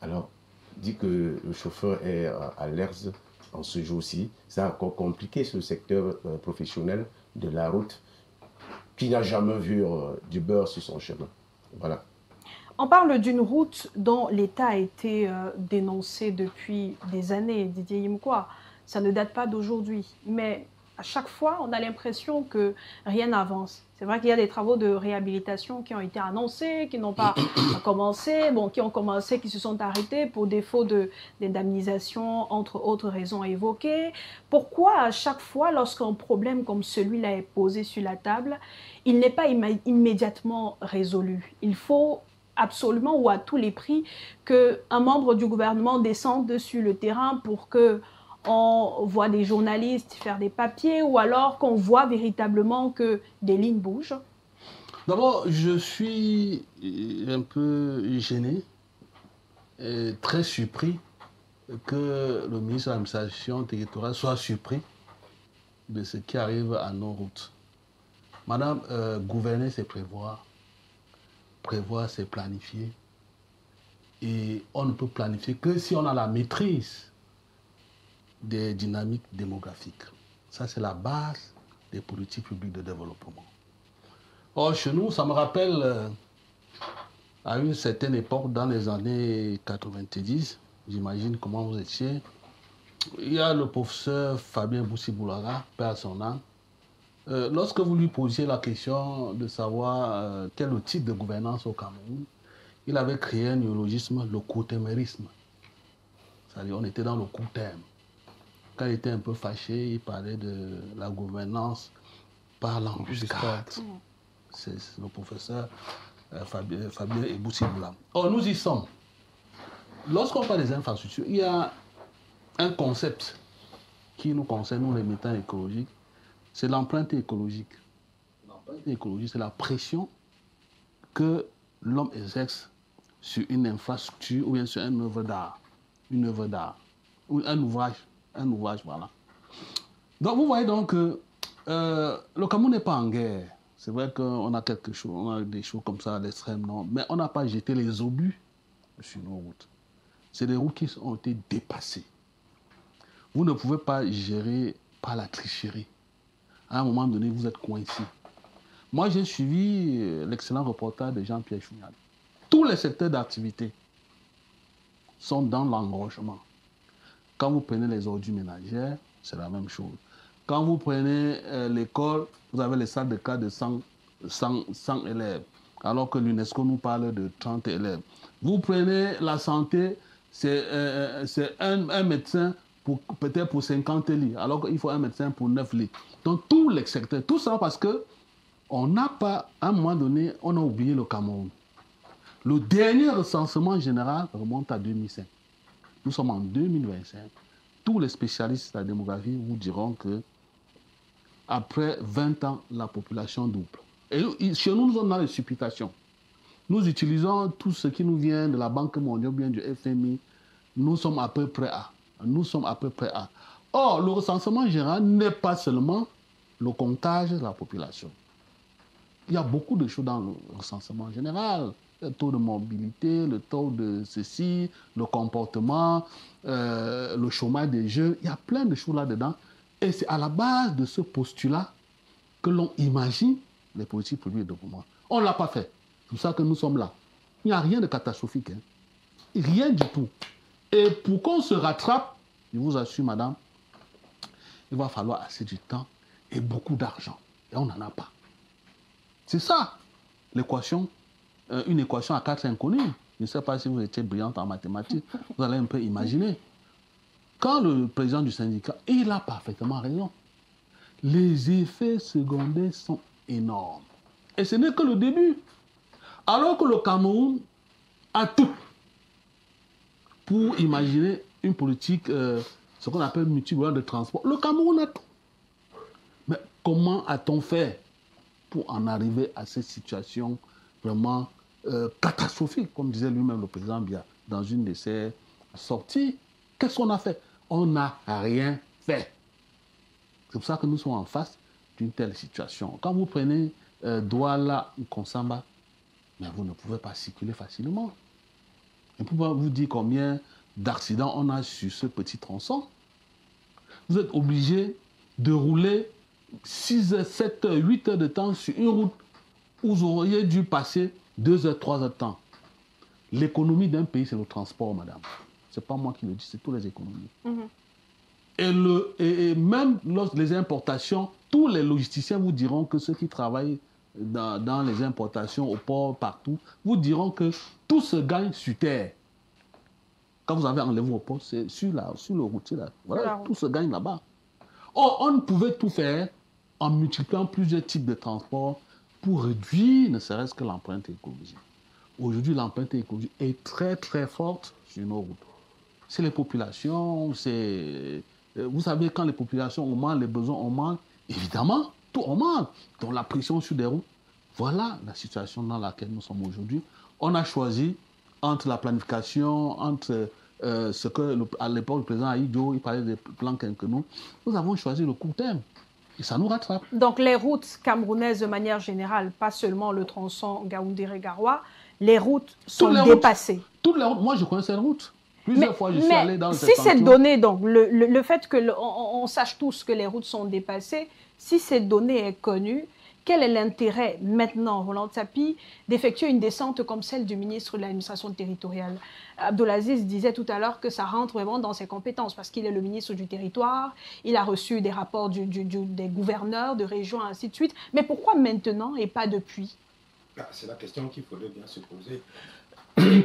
Alors, dit que le chauffeur est à l'ERS en ce jour-ci, ça a encore compliqué ce secteur professionnel de la route qui n'a jamais vu du beurre sur son chemin. Voilà. On parle d'une route dont l'état a été dénoncé depuis des années, Didier Yimkwa. Ça ne date pas d'aujourd'hui, mais à chaque fois, on a l'impression que rien n'avance. C'est vrai qu'il y a des travaux de réhabilitation qui ont été annoncés, qui n'ont pas commencé, qui ont commencé, qui se sont arrêtés pour défaut d'indemnisation, entre autres raisons évoquées. Pourquoi à chaque fois, lorsqu'un problème comme celui-là est posé sur la table, il n'est pas immédiatement résolu? Il faut absolument ou à tous les prix qu'un membre du gouvernement descende sur le terrain pour que on voit des journalistes faire des papiers ou alors qu'on voit véritablement que des lignes bougent? D'abord, je suis un peu gêné et très surpris que le ministre de l'administration territoriale soit surpris de ce qui arrive à nos routes. Madame, gouverner, c'est prévoir. Prévoir, c'est planifier. Et on ne peut planifier que si on a la maîtrise des dynamiques démographiques. Ça, c'est la base des politiques publiques de développement. Or, chez nous, ça me rappelle à une certaine époque, dans les années 90, j'imagine comment vous étiez, il y a le professeur Fabien Boussi-Boulaga, paix à son âme. Lorsque vous lui posiez la question de savoir quel est le type de gouvernance au Cameroun, il avait créé un néologisme, le coutumérisme. C'est-à-dire, on était dans le court terme. Quand il était un peu fâché, il parlait de la gouvernance par l'embuscade. C'est le professeur Fabien Eboussiboula. Or, nous y sommes. Lorsqu'on parle des infrastructures, il y a un concept qui nous concerne, nous les militants écologiques, c'est l'empreinte écologique. L'empreinte écologique, c'est la pression que l'homme exerce sur une infrastructure ou bien sur une œuvre d'art. Une œuvre d'art. Ou un ouvrage, voilà. Donc vous voyez donc que le Cameroun n'est pas en guerre. C'est vrai qu'on a quelque chose, on a des choses comme ça à l'extrême, non. Mais on n'a pas jeté les obus sur nos routes. C'est des routes qui ont été dépassées. Vous ne pouvez pas gérer par la tricherie. À un moment donné, vous êtes coincé. Moi, j'ai suivi l'excellent reportage de Jean-Pierre Chounial. Tous les secteurs d'activité sont dans l'engorgement. Quand vous prenez les ordures ménagères, c'est la même chose. Quand vous prenez l'école, vous avez les salles de classe de 100 élèves, alors que l'UNESCO nous parle de 30 élèves. Vous prenez la santé, c'est un médecin peut-être pour 50 lits, alors qu'il faut un médecin pour 9 lits. Donc tous les secteurs, tout ça parce que on n'a pas, à un moment donné, on a oublié le Cameroun. Le dernier recensement général remonte à 2005. Nous sommes en 2025. Tous les spécialistes de la démographie vous diront que après 20 ans, la population double. Et chez nous, nous sommes dans les supputations. Nous utilisons tout ce qui nous vient de la Banque mondiale, bien du FMI. Nous sommes à peu près à. Or, le recensement général n'est pas seulement le comptage de la population. Il y a beaucoup de choses dans le recensement général. Le taux de mobilité, le taux de ceci, le comportement, le chômage des jeunes. Il y a plein de choses là-dedans. Et c'est à la base de ce postulat que l'on imagine les politiques publiques de développement. On ne l'a pas fait. C'est pour ça que nous sommes là. Il n'y a rien de catastrophique. Hein. Rien du tout. Et pour qu'on se rattrape, je vous assure, madame, il va falloir assez de temps et beaucoup d'argent. Et on n'en a pas. C'est ça, l'équation, une équation à 4 inconnues. Je ne sais pas si vous étiez brillante en mathématiques, vous allez un peu imaginer. Quand le président du syndicat, il a parfaitement raison, les effets secondaires sont énormes. Et ce n'est que le début. Alors que le Cameroun a tout pour imaginer une politique, ce qu'on appelle multimodal de transport. Le Cameroun a tout. Mais comment a-t-on fait pour en arriver à cette situation vraiment catastrophique, comme disait lui-même le président Biya dans une de ses sorties? Qu'est-ce qu'on a fait? On n'a rien fait. C'est pour ça que nous sommes en face d'une telle situation. Quand vous prenez Douala ou Konsamba, mais vous ne pouvez pas circuler facilement. Je ne peux pas vous dire combien d'accidents on a sur ce petit tronçon. Vous êtes obligé de rouler 6 heures, 7 heures, 8 heures de temps sur une route où vous auriez dû passer 2 heures, 3 heures de temps. L'économie d'un pays, c'est le transport, madame. Ce n'est pas moi qui le dis, c'est toutes les économies. Et même les importations, tous les logisticiens vous diront que ceux qui travaillent dans les importations au port, partout, vous diront que tout se gagne sur terre. Quand vous avez enlevé au port, c'est sur le routier. Là. Voilà, tout se gagne là-bas. Or, on pouvait tout faire en multipliant plusieurs types de transports pour réduire ne serait-ce que l'empreinte écologique. Aujourd'hui, l'empreinte écologique est très très forte sur nos routes. C'est les populations, c'est... Vous savez, quand les populations augmentent, les besoins augmentent, évidemment, tout augmente. Donc la pression sur des routes, voilà la situation dans laquelle nous sommes aujourd'hui. On a choisi entre la planification, entre ce que, à l'époque, le président Aïdjo, il parlait des plans quinquennaux, nous avons choisi le court terme. Et ça nous rattrape. Donc les routes camerounaises de manière générale, pas seulement le tronçon Gaoundéré-Garoua, les routes sont dépassées. Toutes les routes, moi je connais cette route. Plusieurs fois je suis allé dans le si c'est donné, donc, le fait qu'on sache tous que les routes sont dépassées, si cette donnée est connue, quel est l'intérêt maintenant, Roland Tapi, d'effectuer une descente comme celle du ministre de l'administration territoriale? Abdelaziz disait tout à l'heure que ça rentre vraiment dans ses compétences parce qu'il est le ministre du territoire, il a reçu des rapports des gouverneurs de régions, ainsi de suite. Mais pourquoi maintenant et pas depuis? C'est la question qu'il faudrait bien se poser.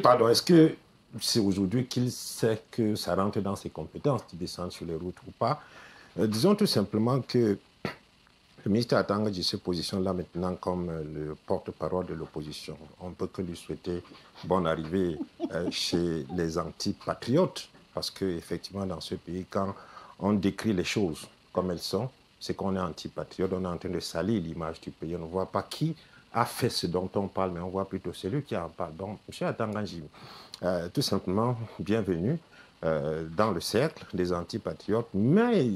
Pardon, est-ce que c'est aujourd'hui qu'il sait que ça rentre dans ses compétences de descendre sur les routes ou pas. Disons tout simplement que le ministre Atanga se positionne là maintenant comme le porte-parole de l'opposition. On ne peut que lui souhaiter bonne arrivée chez les antipatriotes, parce qu'effectivement, dans ce pays, quand on décrit les choses comme elles sont, c'est qu'on est antipatriote, on est en train de salir l'image du pays. On ne voit pas qui a fait ce dont on parle, mais on voit plutôt celui qui en parle. Donc, M. Atanga, tout simplement, bienvenue dans le cercle des antipatriotes, mais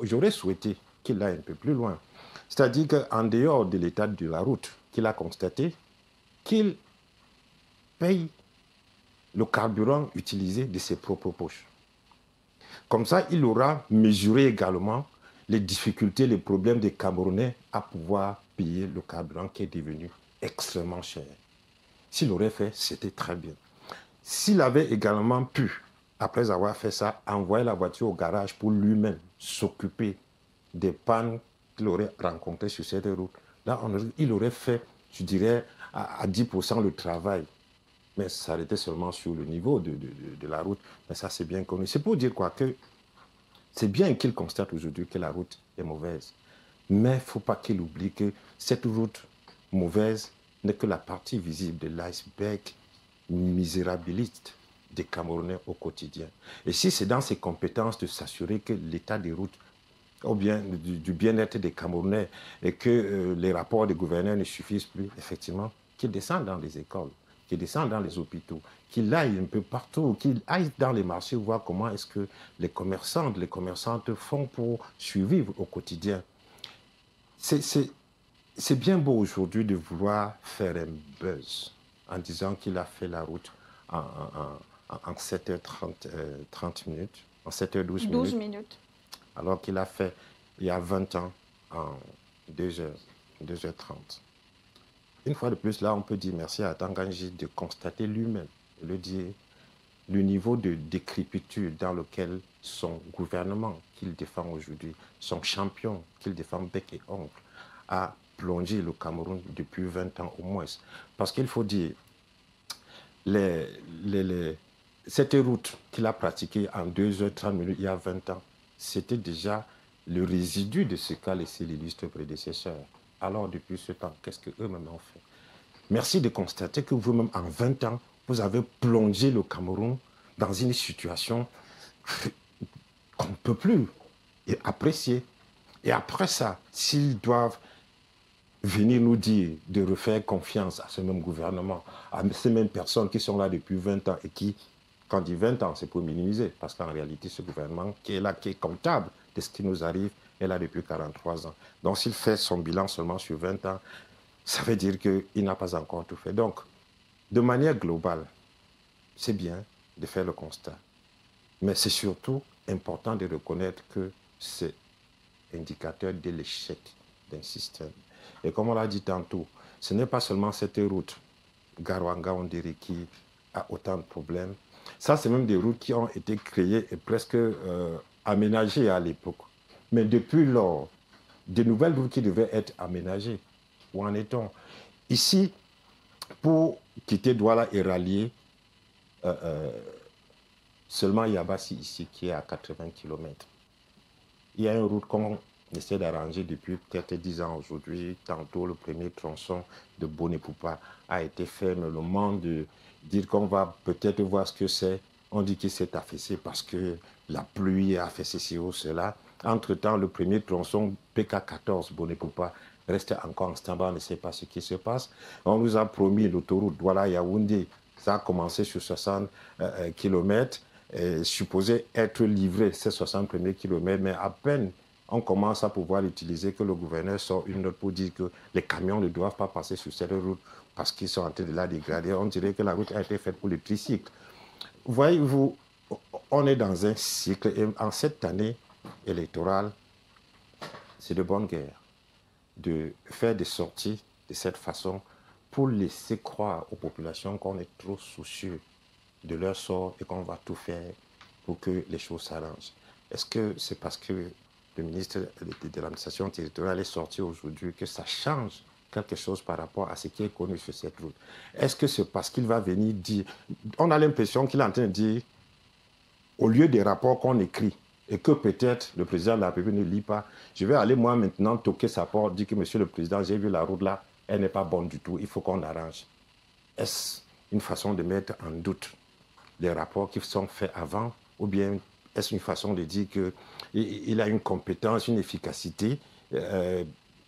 j'aurais souhaité qu'il aille un peu plus loin. C'est-à-dire qu'en dehors de l'état de la route qu'il a constaté, qu'il paye le carburant utilisé de ses propres poches. Comme ça, il aura mesuré également les difficultés, les problèmes des Camerounais à pouvoir payer le carburant qui est devenu extrêmement cher. S'il l'aurait fait, c'était très bien. S'il avait également pu, après avoir fait ça, envoyer la voiture au garage pour lui-même s'occuper des pannes qu'il aurait rencontrées sur cette route, là, il aurait fait, je dirais, à 10% le travail. Mais ça s'arrêtait seulement sur le niveau de la route. Mais ça, c'est bien connu. C'est pour dire quoi que c'est bien qu'il constate aujourd'hui que la route est mauvaise. Mais il ne faut pas qu'il oublie que cette route mauvaise n'est que la partie visible de l'iceberg misérabiliste des Camerounais au quotidien. Et si c'est dans ses compétences de s'assurer que l'état des routes, ou bien du bien-être des Camerounais, et que les rapports des gouverneurs ne suffisent plus, effectivement, qu'il descende dans les écoles, qu'il descende dans les hôpitaux, qu'il aille un peu partout, qu'il aille dans les marchés voir comment est-ce que les commerçants, les commerçantes font pour survivre au quotidien. C'est bien beau aujourd'hui de vouloir faire un buzz en disant qu'il a fait la route en 7h30 minutes, en 7h12 minutes. Alors qu'il a fait il y a 20 ans en 2h30. Une fois de plus, là, on peut dire merci à Atanga de constater lui-même, le niveau de décrépitude dans lequel son gouvernement, qu'il défend aujourd'hui, son champion, qu'il défend bec et ongle, a plongé le Cameroun depuis 20 ans au moins. Parce qu'il faut dire, cette route qu'il a pratiquée en 2h30 minutes il y a 20 ans, c'était déjà le résidu de ce qu'a laissé l'illustre prédécesseur. Alors, depuis ce temps, qu'est-ce qu'eux-mêmes ont fait? Merci de constater que vous-même, en 20 ans, vous avez plongé le Cameroun dans une situation qu'on ne peut plus apprécier. Et après ça, s'ils doivent venir nous dire de refaire confiance à ce même gouvernement, à ces mêmes personnes qui sont là depuis 20 ans et qui, quand on dit 20 ans, c'est pour minimiser, parce qu'en réalité, ce gouvernement qui est là, qui est comptable de ce qui nous arrive, est là depuis 43 ans. Donc s'il fait son bilan seulement sur 20 ans, ça veut dire qu'il n'a pas encore tout fait. Donc, de manière globale, c'est bien de faire le constat. Mais c'est surtout important de reconnaître que c'est indicateur de l'échec d'un système. Et comme on l'a dit tantôt, ce n'est pas seulement cette route, Garouanga-Ondiri, qui a autant de problèmes. Ça, c'est même des routes qui ont été créées et presque aménagées à l'époque. Mais depuis lors, de nouvelles routes qui devaient être aménagées. Où en est-on? Ici, pour quitter Douala et rallier, seulement Yabassi ici qui est à 80 km. Il y a une route qu'on essaie d'arranger depuis peut-être 10 ans aujourd'hui. Tantôt, le premier tronçon de Bonepoupa a été fait, mais le moment de dire qu'on va peut-être voir ce que c'est, on dit qu'il s'est affaissé parce que la pluie a fait ceci ou cela. Entre-temps, le premier tronçon PK14 Bonepoupa reste encore en stand-by, on ne sait pas ce qui se passe. On nous a promis l'autoroute Douala-Yaoundé, ça a commencé sur 60 km, supposé être livré ces 60 premiers kilomètres, mais à peine on commence à pouvoir l'utiliser que le gouverneur sort une note pour dire que les camions ne doivent pas passer sur cette route parce qu'ils sont en train de la dégrader. On dirait que la route a été faite pour le tricycle. Voyez-vous, on est dans un cycle et en cette année électorale, c'est de bonne guerre de faire des sorties de cette façon pour laisser croire aux populations qu'on est trop soucieux de leur sort et qu'on va tout faire pour que les choses s'arrangent. Est-ce que c'est parce que le ministre de l'administration territoriale est sorti aujourd'hui que ça change quelque chose par rapport à ce qui est connu sur cette route. Est-ce que c'est parce qu'il va venir dire... On a l'impression qu'il est en train de dire, au lieu des rapports qu'on écrit, et que peut-être le président de la République ne lit pas, je vais aller moi maintenant toquer sa porte, dire que monsieur le président, j'ai vu la route là, elle n'est pas bonne du tout, il faut qu'on arrange. Est-ce une façon de mettre en doute les rapports qui sont faits avant, ou bien est-ce une façon de dire qu'il a une compétence, une efficacité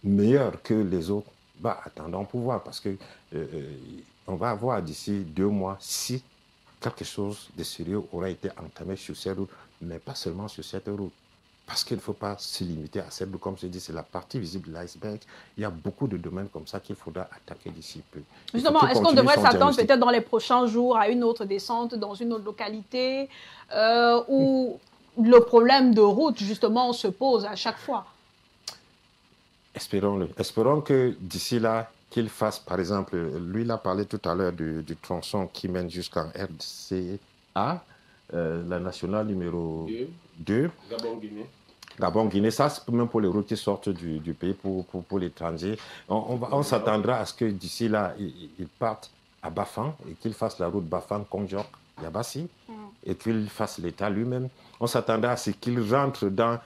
meilleure que les autres? Attendons pour voir, parce qu'on va avoir d'ici 2 mois si quelque chose de sérieux aura été entamé sur cette route, mais pas seulement sur cette route. Parce qu'il ne faut pas se limiter à cette route. Comme je dis, c'est la partie visible de l'iceberg. Il y a beaucoup de domaines comme ça qu'il faudra attaquer d'ici peu. Justement, est-ce qu'on devrait s'attendre peut-être dans les prochains jours à une autre descente dans une autre localité où le problème de route, justement, se pose à chaque fois? Espérons-le. Espérons que d'ici là, qu'il fasse, par exemple, lui, il a parlé tout à l'heure du tronçon qui mène jusqu'en RDCA, la nationale numéro 2. Gabon-Guinée, ça c'est même pour les routes qui sortent du pays pour l'étranger. On s'attendra à ce que d'ici là, ils partent à Bafang et qu'ils fassent la route Bafang-Konjok-Yabassi et qu'il fasse l'État lui-même. On s'attendra à ce qu'il rentre dans...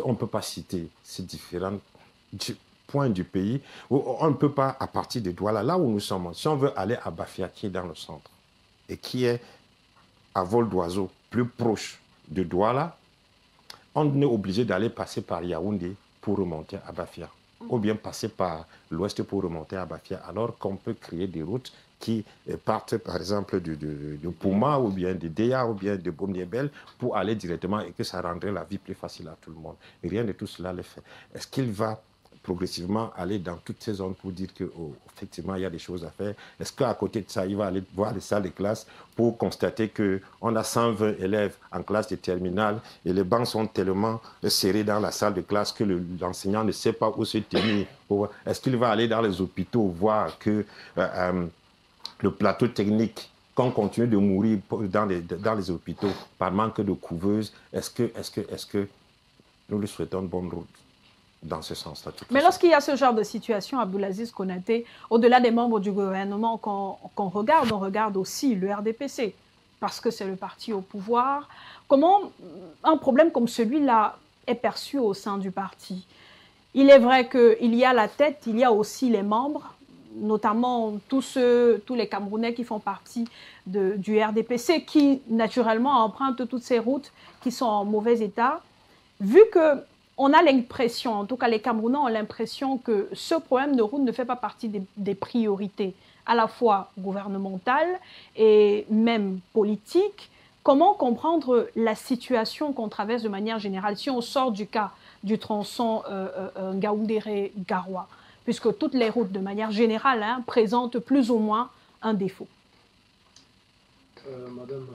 on ne peut pas citer ces différents points du pays où on ne peut pas, à partir de Douala, là où nous sommes, si on veut aller à Bafia, qui est dans le centre et qui est à vol d'oiseau plus proche de Douala, on est obligé d'aller passer par Yaoundé pour remonter à Bafia, ou bien passer par l'ouest pour remonter à Bafia, alors qu'on peut créer des routes qui partent par exemple de Pouma, ou bien de Déa, ou bien de Bomniébel, pour aller directement et que ça rendrait la vie plus facile à tout le monde. Et rien de tout cela le fait. Est-ce qu'il va progressivement aller dans toutes ces zones pour dire qu'effectivement, il y a des choses à faire? Est-ce qu'à côté de ça, il va aller voir les salles de classe pour constater qu'on a 120 élèves en classe de terminale et les bancs sont tellement serrés dans la salle de classe que l'enseignant ne sait pas où se tenir? Est-ce qu'il va aller dans les hôpitaux voir que le plateau technique, qu'on continue de mourir dans les hôpitaux par manque de couveuses? Est-ce que nous lui souhaitons une bonne route dans ce sens-là? Mais lorsqu'il y a ce genre de situation, Abdoulaziz Konaté, au-delà des membres du gouvernement qu'on regarde, on regarde aussi le RDPC, parce que c'est le parti au pouvoir. Comment un problème comme celui-là est perçu au sein du parti? Il est vrai qu'il y a la tête, il y a aussi les membres, notamment tous les Camerounais qui font partie du RDPC, qui naturellement empruntent toutes ces routes qui sont en mauvais état. Vu que on a l'impression, en tout cas les Camerounais ont l'impression que ce problème de route ne fait pas partie des priorités, à la fois gouvernementales et même politiques. Comment comprendre la situation qu'on traverse de manière générale si on sort du cas du tronçon Ngaoundéré-Garoua, puisque toutes les routes de manière générale présentent plus ou moins un défaut? Madame,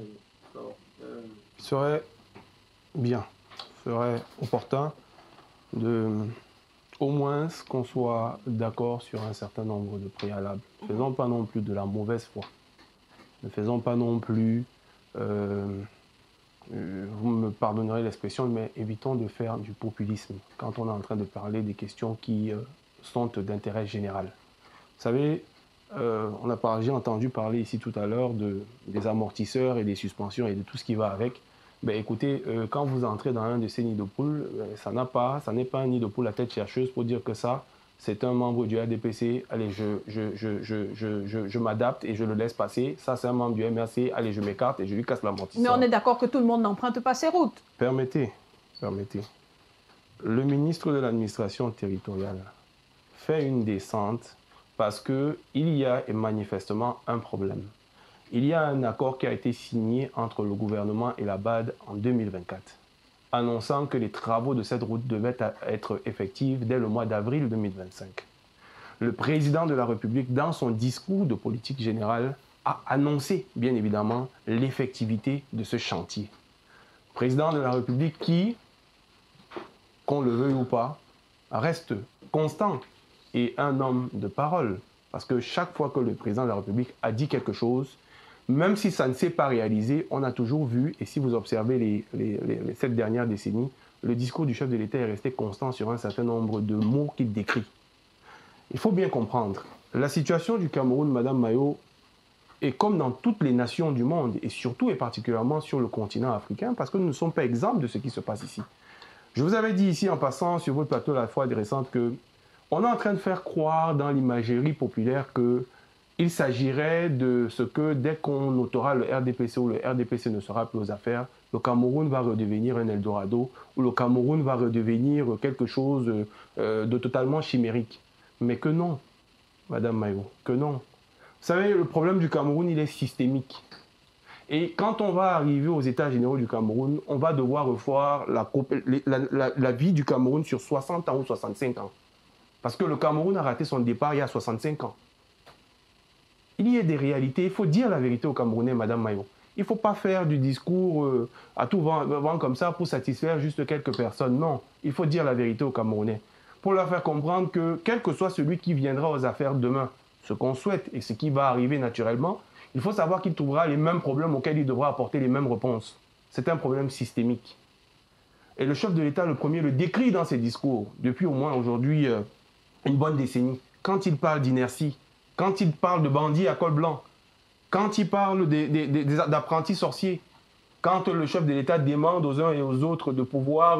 il serait bien, serait opportun au moins qu'on soit d'accord sur un certain nombre de préalables. Ne faisons pas non plus de la mauvaise foi. Ne faisons pas non plus, vous me pardonnerez l'expression, mais évitons de faire du populisme quand on est en train de parler des questions qui sont d'intérêt général. Vous savez, j'ai entendu parler ici tout à l'heure des amortisseurs et des suspensions et de tout ce qui va avec. Ben écoutez, quand vous entrez dans un de ces nids de poules, ça n'est pas un nid de poule à tête chercheuse pour dire que ça, c'est un membre du RDPC, allez, je m'adapte et je le laisse passer. Ça, c'est un membre du MRC, allez, je m'écarte et je lui casse l'amortisseur. Mais on est d'accord que tout le monde n'emprunte pas ces routes. Permettez. Le ministre de l'administration territoriale fait une descente parce qu'il y a manifestement un problème. Il y a un accord qui a été signé entre le gouvernement et la BAD en 2024, annonçant que les travaux de cette route devaient être effectifs dès le mois d'avril 2025. Le président de la République, dans son discours de politique générale, a annoncé, bien évidemment, l'effectivité de ce chantier. Président de la République qui, qu'on le veuille ou pas, reste constant et un homme de parole. Parce que chaque fois que le président de la République a dit quelque chose, même si ça ne s'est pas réalisé, on a toujours vu, et si vous observez les 7 dernières décennies, le discours du chef de l'État est resté constant sur un certain nombre de mots qu'il décrit. Il faut bien comprendre, la situation du Cameroun, Madame Mayo, est comme dans toutes les nations du monde, et surtout et particulièrement sur le continent africain, parce que nous ne sommes pas exempts de ce qui se passe ici. Je vous avais dit ici en passant sur votre plateau la fois récente qu'on est en train de faire croire dans l'imagerie populaire qu'il s'agirait de ce que dès qu'on notera le RDPC ou le RDPC ne sera plus aux affaires, le Cameroun va redevenir un Eldorado ou le Cameroun va redevenir quelque chose de totalement chimérique. Mais que non, Madame Mayo, que non. Vous savez, le problème du Cameroun, il est systémique. Et quand on va arriver aux États généraux du Cameroun, on va devoir revoir la vie du Cameroun sur 60 ans ou 65 ans. Parce que le Cameroun a raté son départ il y a 65 ans. Il y a des réalités, il faut dire la vérité aux Camerounais, Madame Mayo. Il ne faut pas faire du discours à tout vent comme ça pour satisfaire juste quelques personnes. Non, il faut dire la vérité aux Camerounais. Pour leur faire comprendre que quel que soit celui qui viendra aux affaires demain, ce qu'on souhaite et ce qui va arriver naturellement, il faut savoir qu'il trouvera les mêmes problèmes auxquels il devra apporter les mêmes réponses. C'est un problème systémique. Et le chef de l'État, le premier, le décrit dans ses discours, depuis au moins aujourd'hui une bonne décennie. Quand il parle d'inertie, quand il parle de bandits à col blanc, quand il parle d'apprentis sorciers, quand le chef de l'État demande aux uns et aux autres de pouvoir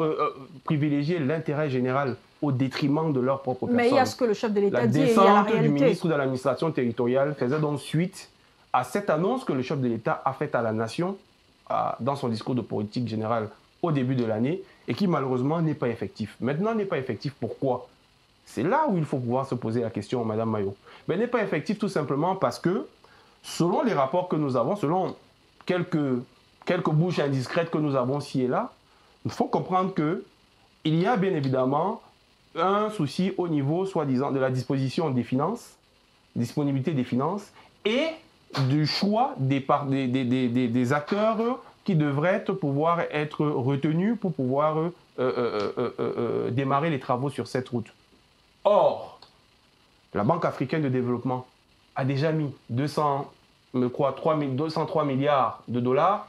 privilégier l'intérêt général au détriment de leur propre personne. Mais il y a ce que le chef de l'État dit et il y a la descente réalité. du ministre de l'administration territoriale faisait donc suite à cette annonce que le chef de l'État a faite à la nation dans son discours de politique générale au début de l'année et qui malheureusement n'est pas effectif. Maintenant, n'est pas effectif, pourquoi? C'est là où il faut pouvoir se poser la question, Madame Mayo. Mais n'est pas effectif tout simplement parce que, selon les rapports que nous avons, selon quelques bouches indiscrètes que nous avons ci et là, il faut comprendre qu'il y a bien évidemment un souci au niveau, soi-disant, de la disposition des finances, disponibilité des finances, et du choix des acteurs qui devraient pouvoir être retenus pour pouvoir démarrer les travaux sur cette route. Or, la Banque africaine de développement a déjà mis 203 milliards de dollars,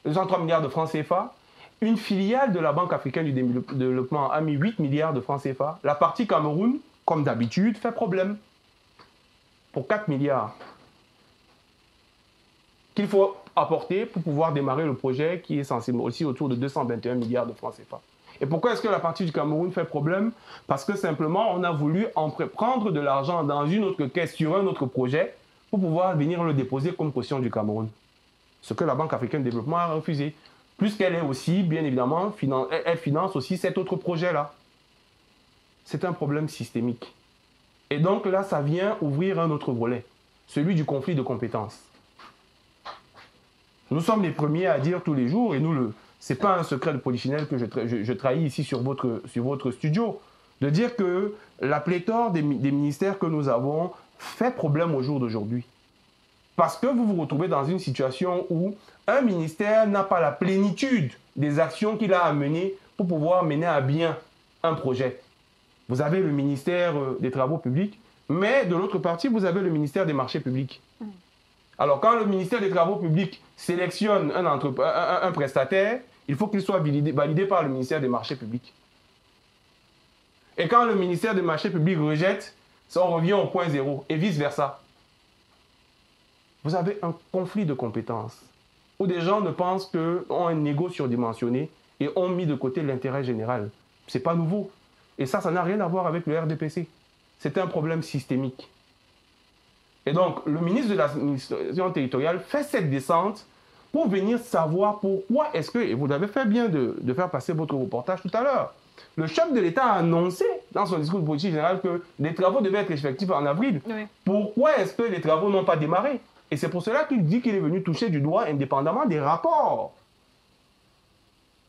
203 milliards de francs CFA. Une filiale de la Banque africaine du développement a mis 8 milliards de francs CFA. La partie Cameroun, comme d'habitude, fait problème pour 4 milliards qu'il faut apporter pour pouvoir démarrer le projet qui est sensiblement aussi autour de 221 milliards de francs CFA. Et pourquoi est-ce que la partie du Cameroun fait problème? Parce que simplement, on a voulu prendre de l'argent dans une autre caisse sur un autre projet pour pouvoir venir le déposer comme caution du Cameroun. Ce que la Banque africaine de développement a refusé. Plus qu'elle est aussi, bien évidemment, elle finance aussi cet autre projet-là. C'est un problème systémique. Et donc là, ça vient ouvrir un autre volet, celui du conflit de compétences. Nous sommes les premiers à dire tous les jours, et ce n'est pas un secret de polichinelle que je trahis ici sur votre studio, de dire que la pléthore des ministères que nous avons fait problème au jour d'aujourd'hui. Parce que vous vous retrouvez dans une situation où un ministère n'a pas la plénitude des actions qu'il a à mener pour pouvoir mener à bien un projet. Vous avez le ministère des Travaux publics, mais de l'autre partie, vous avez le ministère des Marchés publics. Alors, quand le ministère des Travaux publics sélectionne un prestataire, il faut qu'il soit validé par le ministère des Marchés publics. Et quand le ministère des Marchés publics rejette, on revient au point zéro, et vice-versa. Vous avez un conflit de compétences, où des gens ne pensent ont un ego surdimensionné et ont mis de côté l'intérêt général. Ce n'est pas nouveau. Et ça n'a rien à voir avec le RDPC. C'est un problème systémique. Et donc, le ministre de l'administration territoriale fait cette descente pour venir savoir pourquoi est-ce que, et vous avez fait bien de faire passer votre reportage tout à l'heure, le chef de l'État a annoncé dans son discours de politique générale que les travaux devaient être effectifs en avril. Oui. Pourquoi est-ce que les travaux n'ont pas démarré? Et c'est pour cela qu'il dit qu'il est venu toucher du doigt indépendamment des rapports.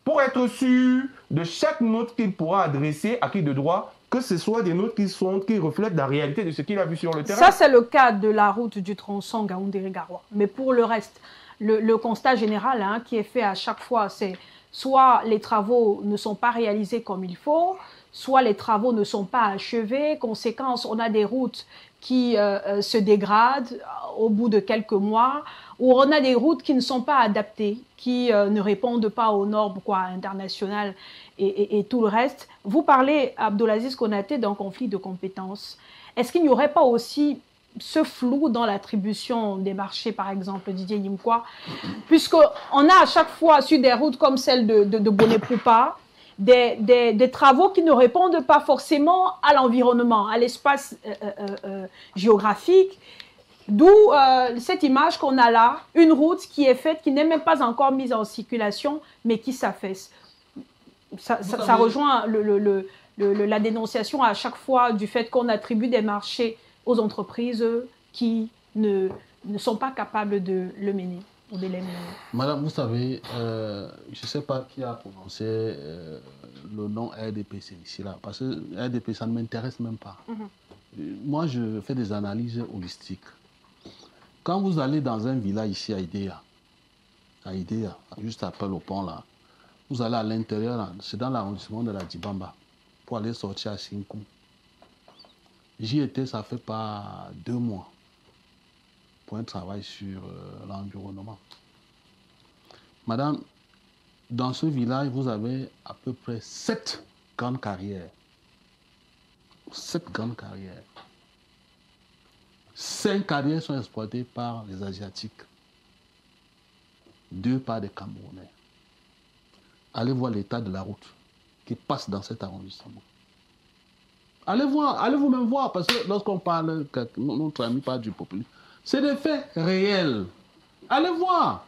Pour être sûr de chaque note qu'il pourra adresser à qui de droit, que ce soit des notes qui reflètent la réalité de ce qu'il a vu sur le terrain. Ça, c'est le cas de la route du tronçon Gaoundéré-Garoua. Mais pour le reste, le constat général qui est fait à chaque fois, c'est soit les travaux ne sont pas réalisés comme il faut, soit les travaux ne sont pas achevés. Conséquence, on a des routes qui se dégradent au bout de quelques mois, ou on a des routes qui ne sont pas adaptées, qui ne répondent pas aux normes internationales et tout le reste. Vous parlez, Abdelaziz Konaté, d'un conflit de compétences. est-ce qu'il n'y aurait pas aussi ce flou dans l'attribution des marchés, par exemple, Didier Yimkwa, puisqu'on a à chaque fois sur des routes comme celle de Bonnet-Poupa, des travaux qui ne répondent pas forcément à l'environnement, à l'espace géographique, d'où cette image qu'on a là, une route qui est faite, qui n'est même pas encore mise en circulation, mais qui s'affaisse. Ça rejoint la dénonciation à chaque fois du fait qu'on attribue des marchés aux entreprises qui ne sont pas capables de le mener, ou de les mener. Madame, vous savez, je ne sais pas qui a prononcé le nom RDPC ici, là, parce que RDP, ça ne m'intéresse même pas. Moi, je fais des analyses holistiques. Quand vous allez dans un village ici à Idéa, juste après le pont, là, vous allez à l'intérieur, c'est dans l'arrondissement de la Dibamba, pour aller sortir à Sinkou. J'y étais, ça fait pas 2 mois, pour un travail sur l'environnement. Madame, dans ce village, vous avez à peu près 7 grandes carrières. 7 grandes carrières. 5 carrières sont exploitées par les Asiatiques. 2 par des Camerounais. Allez voir l'état de la route qui passe dans cet arrondissement. Allez voir, allez vous-même voir, parce que lorsqu'on parle, notre ami parle du populisme, c'est des faits réels. Allez voir.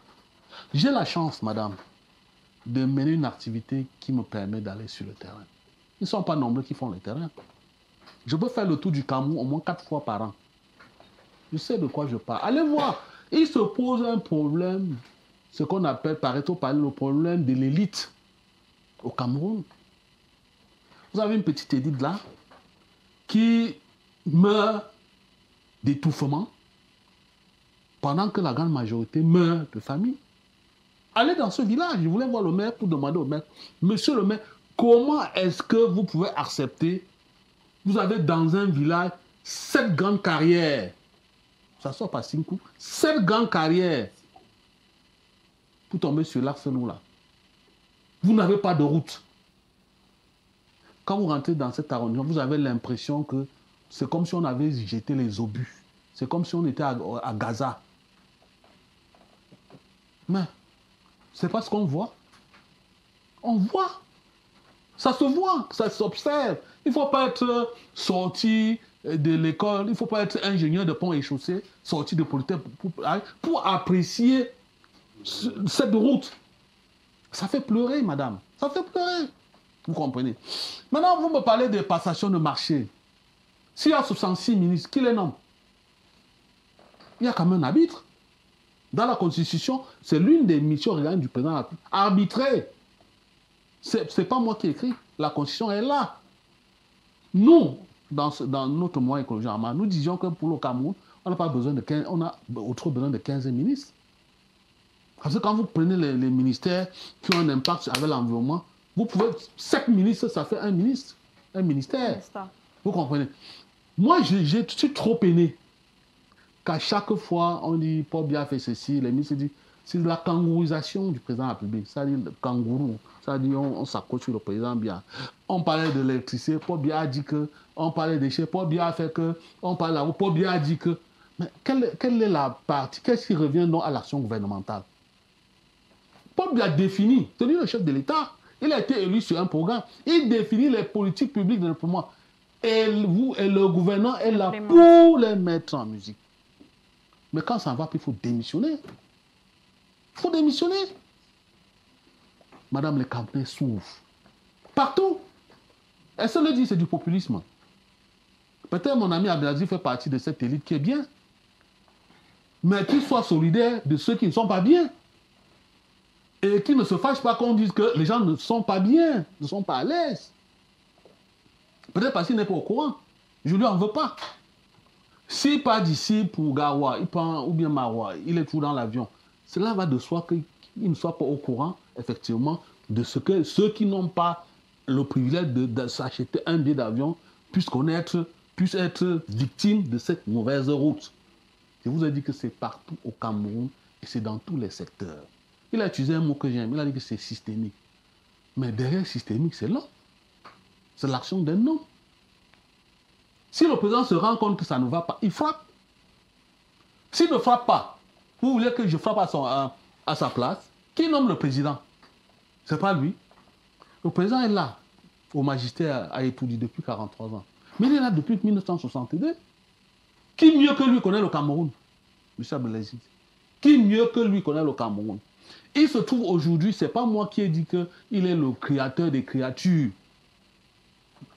J'ai la chance, madame, de mener une activité qui me permet d'aller sur le terrain. Ils ne sont pas nombreux qui font le terrain. Je peux faire le tour du Cameroun au moins 4 fois par an. Je sais de quoi je parle. Allez voir. Il se pose un problème, ce qu'on appelle, paraît-on parler, le problème de l'élite au Cameroun. Vous avez une petite élite là, qui meurt d'étouffement pendant que la grande majorité meurt de famine. Allez dans ce village, je voulais voir le maire pour demander au maire, monsieur le maire, comment est-ce que vous pouvez accepter, vous avez dans un village 7 grandes carrières, ça sort pas 5 coups, 7 grandes carrières pour tomber sur l'Arsenou là. Vous n'avez pas de route. Quand vous rentrez dans cet arrondissement, vous avez l'impression que c'est comme si on avait jeté les obus. C'est comme si on était à Gaza. Mais c'est pas ce qu'on voit. On voit. Ça se voit, ça s'observe. Il ne faut pas être sorti de l'école, il ne faut pas être ingénieur de pont et chaussée, sorti de Polytechnique pour apprécier cette route. Ça fait pleurer, madame. Ça fait pleurer. Vous comprenez? Maintenant, vous me parlez de passation de marché. S'il y a 66 ministres, qui les nomme? Il y a quand même un arbitre. Dans la Constitution, c'est l'une des missions régaliennes du président. Arbitrer. Ce n'est pas moi qui écris. La Constitution est là. Nous, dans notre moyen écologique, nous disions que pour le Cameroun, on n'a pas besoin de 15, on a autre besoin de 15 ministres. Parce que quand vous prenez les ministères qui ont un impact avec l'environnement, vous pouvez, 7 ministres, ça fait un ministre, un ministère. Vous comprenez? Moi, je suis trop peiné qu'à chaque fois, on dit, Paul Biya fait ceci, les ministres disent, c'est la kangourisation du président de la République. Ça dit le kangourou, ça dit on s'accroche sur le président Biya. On parlait de l'électricité, Paul Biya a dit que, on parlait des déchets, Paul Biya a fait que, on parlait de la route, Paul Biya a dit que. Mais quelle est la partie, qu'est-ce qui revient donc à l'action gouvernementale? Paul Biya définit, c'est lui le chef de l'État. Il a été élu sur un programme. Il définit les politiques publiques de développement. Et vous et le gouvernement est là pour les mettre en musique. Mais quand ça va, il faut démissionner. Il faut démissionner. Madame, les Camerounais souffrent. Partout. Elle se le dit, c'est du populisme. Peut-être mon ami Abdelaziz fait partie de cette élite qui est bien. Mais qu'il soit solidaire de ceux qui ne sont pas bien. Et qu'il ne se fâche pas qu'on dise que les gens ne sont pas bien, ne sont pas à l'aise. Peut-être parce qu'il n'est pas au courant. Je ne lui en veux pas. S'il part d'ici pour Garoua, il prend, ou bien Maroua, il est toujours dans l'avion. Cela va de soi qu'il ne soit pas au courant, effectivement, de ce que ceux qui n'ont pas le privilège de s'acheter un billet d'avion puissent être victimes de cette mauvaise route. Je vous ai dit que c'est partout au Cameroun et c'est dans tous les secteurs. Il a utilisé un mot que j'aime, il a dit que c'est systémique. Mais derrière systémique, c'est l'homme. C'est l'action d'un homme. Si le président se rend compte que ça ne va pas, il frappe. S'il ne frappe pas, vous voulez que je frappe à sa place, qui nomme le président? Ce n'est pas lui. Le président est là, au magistère à Etoudi depuis 43 ans. Mais il est là depuis 1962. Qui mieux que lui connaît le Cameroun? M. Abdelaziz. Qui mieux que lui connaît le Cameroun? Il se trouve aujourd'hui, ce n'est pas moi qui ai dit qu'il est le créateur des créatures.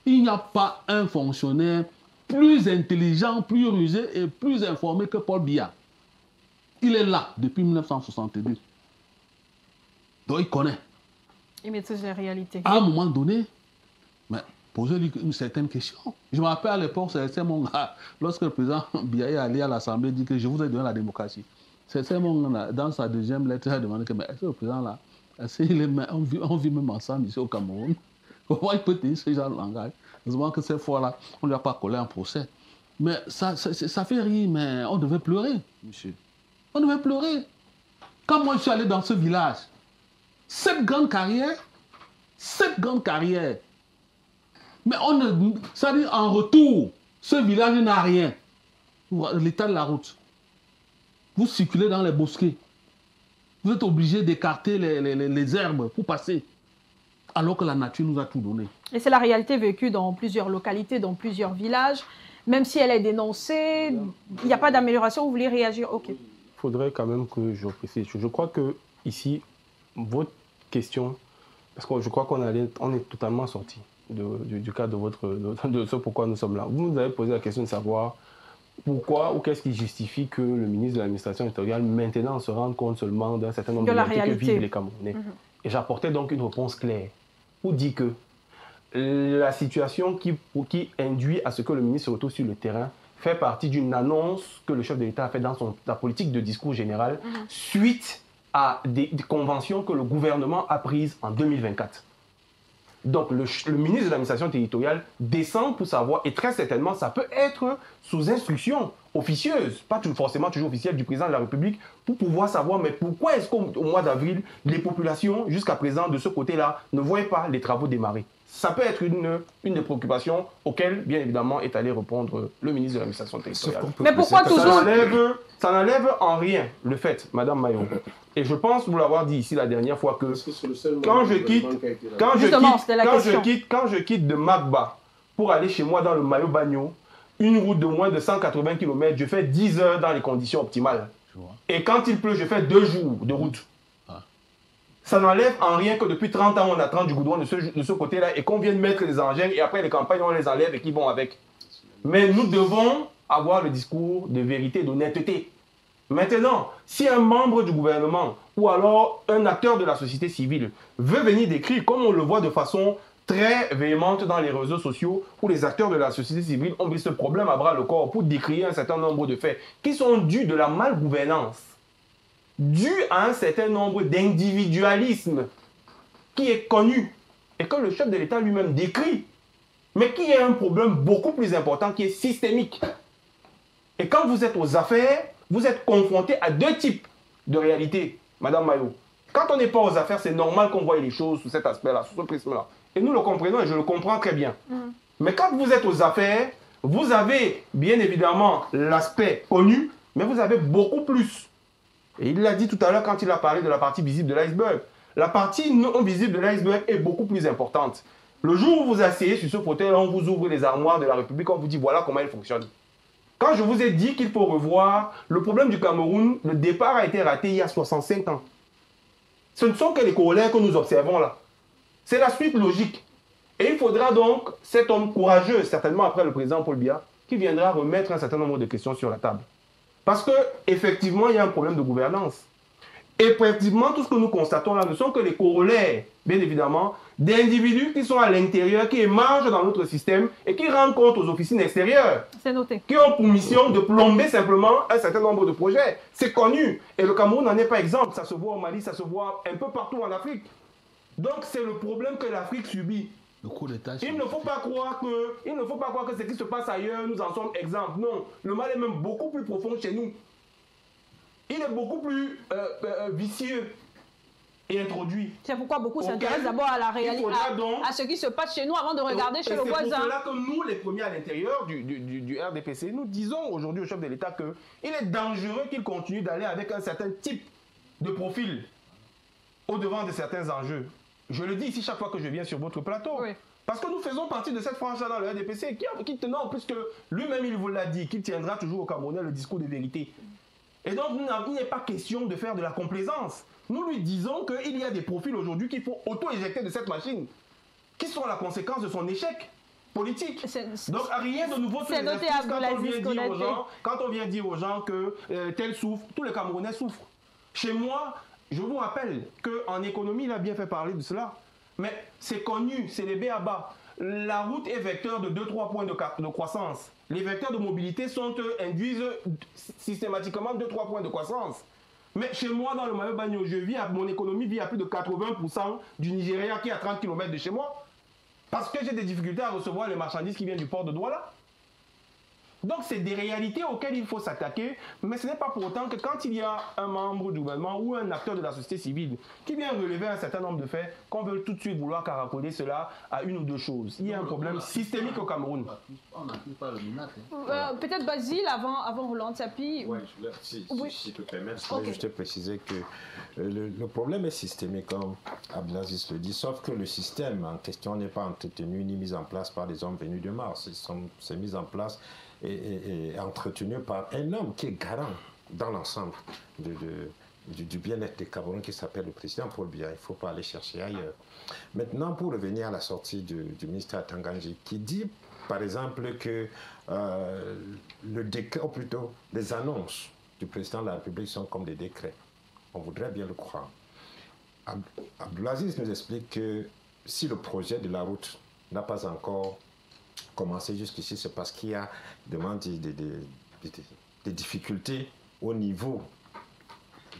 Il n'y a pas un fonctionnaire plus intelligent, plus rusé et plus informé que Paul Biya. Il est là depuis 1962. Donc il connaît. Il maîtrise les réalités. À un moment donné, posez-lui une certaine question. Je me rappelle à l'époque, c'est mon gars, lorsque le président Biya est allé à l'Assemblée, dit que je vous ai donné la démocratie. C'est mon gars, dans sa deuxième lettre, il a demandé que est-ce que le président là, on vit même ensemble ici au Cameroun. Comment il peut tenir ce genre de langage? Heureusement que cette fois-là, on ne lui a pas collé un procès. Mais ça fait rire, mais on devait pleurer, monsieur. On devait pleurer. Quand moi je suis allé dans ce village, cette grande carrière, mais ça dit en retour, ce village n'a rien. L'état de la route. Vous circulez dans les bosquets. Vous êtes obligé d'écarter les herbes pour passer. Alors que la nature nous a tout donné. Et c'est la réalité vécue dans plusieurs localités, dans plusieurs villages. Même si elle est dénoncée, il n'y a pas d'amélioration, vous voulez réagir? Ok. Il faudrait quand même que je précise. Je crois que ici, votre question, parce que je crois qu'on est totalement sorti du cadre de ce pourquoi nous sommes là. Vous nous avez posé la question de savoir pourquoi ou qu'est-ce qui justifie que le ministre de l'administration territoriale maintenant se rende compte seulement d'un certain nombre de réalités que vivent les Camerounais. Et j'apportais donc une réponse claire pour dire que la situation qui induit à ce que le ministre se retrouve sur le terrain fait partie d'une annonce que le chef de l'État a fait dans sa politique de discours général suite à des conventions que le gouvernement a prises en 2024. Donc le ministre de l'administration territoriale descend pour savoir, et très certainement ça peut être sous instruction officieuse, pas forcément toujours officielle du président de la République, pour pouvoir savoir mais pourquoi est-ce qu'au mois d'avril, les populations jusqu'à présent de ce côté-là ne voyaient pas les travaux démarrer. Ça peut être une des préoccupations auxquelles, bien évidemment, est allé répondre le ministre de l'administration territoriale. Mais pourquoi toujours... Ça n'enlève en rien le fait, Madame Maillot, et je pense vous l'avoir dit ici la dernière fois, que quand je quitte de Magba pour aller chez moi dans le Mayo Bagno, une route de moins de 180 km, je fais 10 heures dans les conditions optimales. Et quand il pleut, je fais 2 jours de route. Ça n'enlève en rien que depuis 30 ans, on attend du goudron de ce côté-là et qu'on vient de mettre les engins et après les campagnes, on les enlève et qui vont avec. Mais nous devons avoir le discours de vérité, d'honnêteté. Maintenant, si un membre du gouvernement ou alors un acteur de la société civile veut venir décrire, comme on le voit de façon très véhémente dans les réseaux sociaux, où les acteurs de la société civile ont pris ce problème à bras le corps pour décrire un certain nombre de faits qui sont dus de la malgouvernance, dû à un certain nombre d'individualisme qui est connu et que le chef de l'État lui-même décrit, mais qui est un problème beaucoup plus important, qui est systémique. Et quand vous êtes aux affaires, vous êtes confronté à 2 types de réalités, Madame Maillot. Quand on n'est pas aux affaires, c'est normal qu'on voie les choses sous cet aspect-là, sous ce prisme-là. Et nous le comprenons et je le comprends très bien. Mais quand vous êtes aux affaires, vous avez bien évidemment l'aspect connu, mais vous avez beaucoup plus. Et il l'a dit tout à l'heure quand il a parlé de la partie visible de l'iceberg. La partie non visible de l'iceberg est beaucoup plus importante. Le jour où vous asseyez sur ce fauteuil, on vous ouvre les armoires de la République, on vous dit voilà comment elle fonctionne. Quand je vous ai dit qu'il faut revoir, le problème du Cameroun, le départ a été raté il y a 65 ans. Ce ne sont que les corollaires que nous observons là. C'est la suite logique. Et il faudra donc cet homme courageux, certainement après le président Paul Biya, qui viendra remettre un certain nombre de questions sur la table. Parce qu'effectivement, il y a un problème de gouvernance. Effectivement, tout ce que nous constatons là ne sont que les corollaires, bien évidemment, d'individus qui sont à l'intérieur, qui émargent dans notre système et qui rendent compte aux officines extérieures. C'est noté. Qui ont pour mission de plomber simplement un certain nombre de projets. C'est connu. Et le Cameroun n'en est pas exemple. Ça se voit au Mali, ça se voit un peu partout en Afrique. Donc c'est le problème que l'Afrique subit. Il ne faut pas croire que ce qui se passe ailleurs, nous en sommes exemples. Non, le mal est même beaucoup plus profond chez nous. Il est beaucoup plus vicieux. et introduit. C'est pourquoi beaucoup s'intéressent d'abord à la réalité, à ce qui se passe chez nous avant de regarder chez le voisin. C'est pour cela que nous, les premiers à l'intérieur du RDPC, nous disons aujourd'hui au chef de l'État qu'il est dangereux qu'il continue d'aller avec un certain type de profil au-devant de certains enjeux. Je le dis ici chaque fois que je viens sur votre plateau. Oui. Parce que nous faisons partie de cette frange-là dans le RDPC qui tenant, puisque lui-même il vous l'a dit, qu'il tiendra toujours au Camerounais le discours de vérité. Et donc il n'est pas question de faire de la complaisance. Nous lui disons qu'il y a des profils aujourd'hui qu'il faut auto-éjecter de cette machine, qui sont la conséquence de son échec politique. Donc rien de nouveau sous les astuces quand on vient dire aux gens que tel souffre, tous les Camerounais souffrent. Chez moi, je vous rappelle qu'en économie, il a bien fait parler de cela. Mais c'est connu, c'est les b.a.-ba. La route est vecteur de 2-3 points de croissance. Les vecteurs de mobilité induisent systématiquement 2-3 points de croissance. Mais chez moi, dans le Mayo-Bagno, mon économie vit à plus de 80% du Nigeria qui est à 30 km de chez moi. Parce que j'ai des difficultés à recevoir les marchandises qui viennent du port de Douala. Donc c'est des réalités auxquelles il faut s'attaquer, mais ce n'est pas pour autant que quand il y a un membre du gouvernement ou un acteur de la société civile qui vient relever un certain nombre de faits, qu'on veut tout de suite vouloir caracoler cela à une ou deux choses. Il y a un problème systémique au Cameroun. On n'appuie pas le minate. Peut-être Basile, avant Roland Tapi. Oui, si tu peux permettre, je voulais juste préciser que le problème est systémique, comme Abdelaziz le dit, sauf que le système en question n'est pas entretenu ni mis en place par des hommes venus de Mars. C'est mis en place et entretenu par un homme qui est garant dans l'ensemble du bien-être des Camerounais qui s'appelle le président Paul Biya. Il ne faut pas aller chercher ailleurs. Maintenant, pour revenir à la sortie du ministre Tanganji, qui dit par exemple que le décret, ou plutôt les annonces du président de la République sont comme des décrets. On voudrait bien le croire. Abdelaziz nous explique que si le projet de la route n'a pas encore commencé jusqu'ici, c'est parce qu'il y a des difficultés au niveau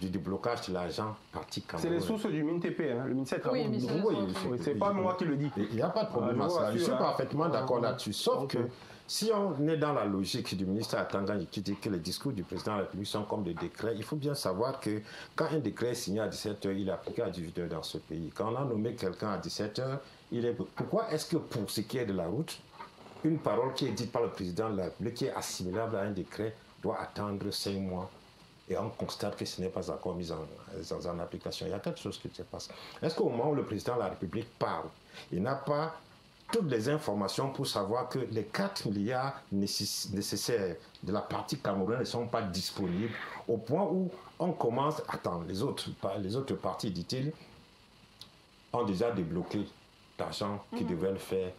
du déblocage de l'argent parti camerounais. C'est les sources du MINTP, hein, le ministère des Travaux. C'est pas moi qui le dis. Il n'y a pas de problème à ça. Je suis parfaitement d'accord là-dessus. Sauf que si on est dans la logique du ministre Tanganji qui dit que les discours du président de la République sont comme des décrets, il faut bien savoir que quand un décret est signé à 17h, il est appliqué à 18h dans ce pays. Quand on a nommé quelqu'un à 17h, pourquoi est-ce que pour ce qui est de la route, une parole qui est dite par le président de la République, qui est assimilable à un décret, doit attendre 5 mois et on constate que ce n'est pas encore mis en application. Il y a quelque chose qui se passe. Est-ce qu'au moment où le président de la République parle, il n'a pas toutes les informations pour savoir que les 4 milliards nécessaires de la partie camerounaise ne sont pas disponibles au point où on commence... Attends, les autres parties, dit-il, ont déjà débloqué l'argent qui devrait le faire,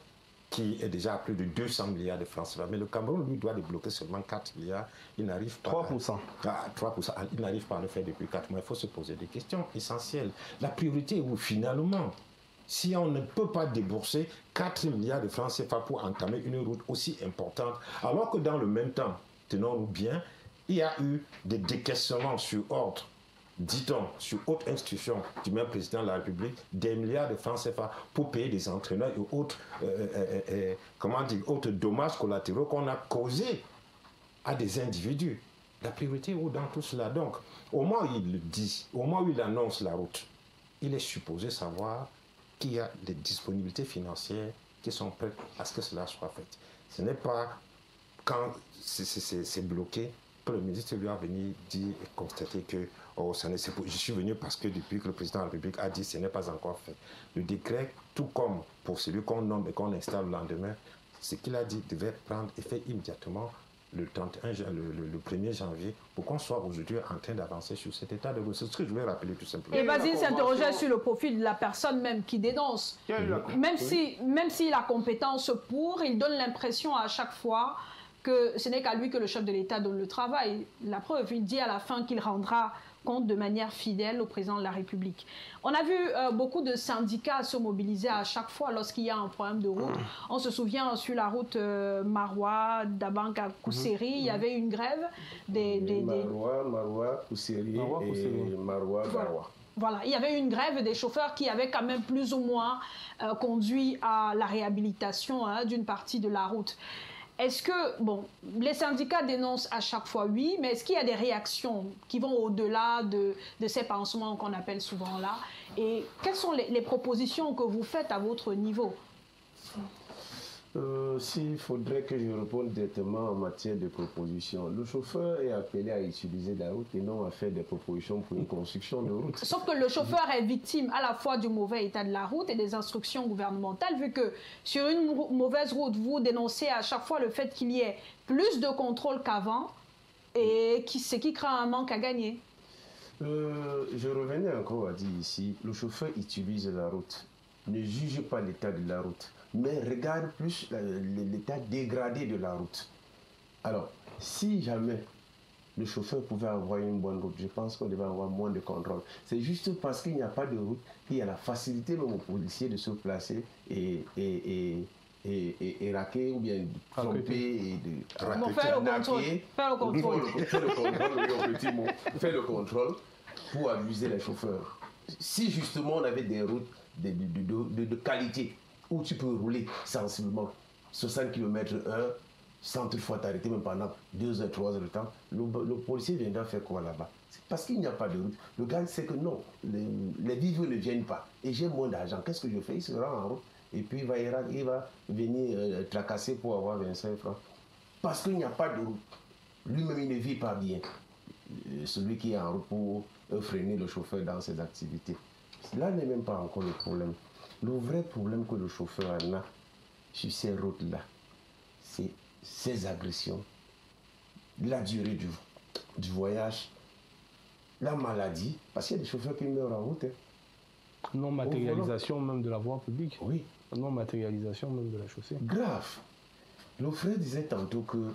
qui est déjà à plus de 200 milliards de francs CFA. Mais le Cameroun, lui, doit débloquer seulement 4 milliards. Il n'arrive pas 3%. 3%. Il n'arrive pas à le faire depuis 4 mois. Il faut se poser des questions essentielles. La priorité est où, finalement, si on ne peut pas débourser 4 milliards de francs CFA pour entamer une route aussi importante, alors que dans le même temps, tenons-nous bien, il y a eu des décaissements sur ordre, dit-on, sur haute institution du même président de la République, des milliards de francs CFA pour payer des entraîneurs et autres dommages collatéraux qu'on a causés à des individus. La priorité est où dans tout cela? Donc, au moment où il le dit, au moment où il annonce la route, il est supposé savoir qu'il y a des disponibilités financières qui sont prêtes à ce que cela soit fait. Ce n'est pas quand c'est bloqué que le ministre lui a venu dire et constater que je suis venu parce que depuis que le président de la République a dit ce n'est pas encore fait. Le décret, tout comme pour celui qu'on nomme et qu'on installe le lendemain, ce qu'il a dit devait prendre effet immédiatement le 1er janvier pour qu'on soit aujourd'hui en train d'avancer sur cet état de ressources. C'est ce que je voulais rappeler tout simplement. Et Basile s'interrogeait sur le profil de la personne même qui dénonce. Même s'il a compétence pour, il donne l'impression à chaque fois que ce n'est qu'à lui que le chef de l'État donne le travail. La preuve, il dit à la fin qu'il rendra compte de manière fidèle au président de la République. On a vu beaucoup de syndicats se mobiliser à chaque fois lorsqu'il y a un problème de route. On se souvient sur la route Maroua, Dabanka, Kousseri, il y avait une grève Maroua, Kousseri et Maroua, Garoua. Voilà, il y avait une grève des chauffeurs qui avait quand même plus ou moins conduit à la réhabilitation d'une partie de la route. est-ce que, bon, les syndicats dénoncent à chaque fois oui, mais est-ce qu'il y a des réactions qui vont au-delà de ces pansements qu'on appelle souvent là? Et quelles sont les propositions que vous faites à votre niveau? S'il faudrait que je réponde directement en matière de propositions, le chauffeur est appelé à utiliser la route et non à faire des propositions pour une construction de route. Sauf que le chauffeur est victime à la fois du mauvais état de la route et des instructions gouvernementales, vu que sur une mauvaise route, vous dénoncez à chaque fois le fait qu'il y ait plus de contrôle qu'avant et ce qui crée un manque à gagner. Je revenais encore à dire ici, le chauffeur utilise la route, ne juge pas l'état de la route, mais regarde plus l'état dégradé de la route. Alors, si jamais le chauffeur pouvait avoir une bonne route, je pense qu'on devait avoir moins de contrôle. C'est juste parce qu'il n'y a pas de route qu'il y a la facilité même aux policiers de se placer et raquer ou bien tromper et de raquer. Faire le contrôle. Faire le contrôle. Faire le contrôle, oui, au petit mot. Faire le contrôle pour abuser les chauffeurs. Si justement on avait des routes de qualité, où tu peux rouler sensiblement 60 km/h sans toutefois t'arrêter même pendant 2 heures, 3 heures de temps, le policier viendra faire quoi là-bas? C'est parce qu'il n'y a pas de route. Le gars sait que non, les vivres ne viennent pas. Et j'ai moins d'argent. Qu'est-ce que je fais? Il se rend en route et puis il va venir tracasser pour avoir 25 francs. Parce qu'il n'y a pas de route. Lui-même, il ne vit pas bien. Celui qui est en route pour freiner le chauffeur dans ses activités. Là n'est même pas encore le problème. Le vrai problème que le chauffeur a sur ces routes-là, c'est ces agressions, la durée du voyage, la maladie, parce qu'il y a des chauffeurs qui meurent en route. Non-matérialisation même de la voie publique. Oui. Non-matérialisation même de la chaussée. Grave. Le frère disait tantôt que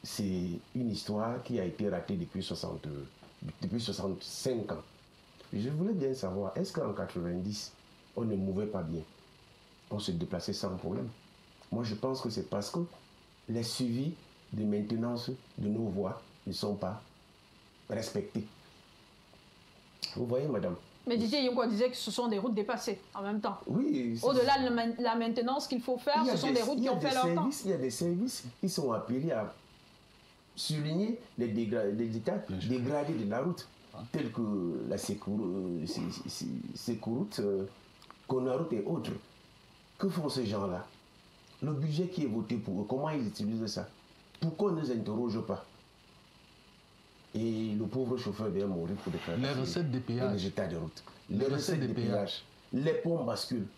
c'est une histoire qui a été ratée depuis 65 ans. Je voulais bien savoir, est-ce qu'en 90, on ne mouvait pas bien? On se déplaçait sans problème. Moi, je pense que c'est parce que les suivis de maintenance de nos voies ne sont pas respectés. Vous voyez, madame? Mais Didier Yongwa disait que ce sont des routes dépassées en même temps. Oui. Au-delà de la maintenance qu'il faut faire, ce sont des routes qui ont fait leur temps. Il y a des services qui sont appelés à souligner les états dégradés de la route, tels que la Sécouroute, Conaroute et autres. Que font ces gens-là? Le budget qui est voté pour eux, comment ils utilisent ça? Pourquoi on ne les interroge pas? Et le pauvre chauffeur vient mourir pour déclarer les recettes des péages. Les états de route. Les recettes des péages. Les ponts basculent.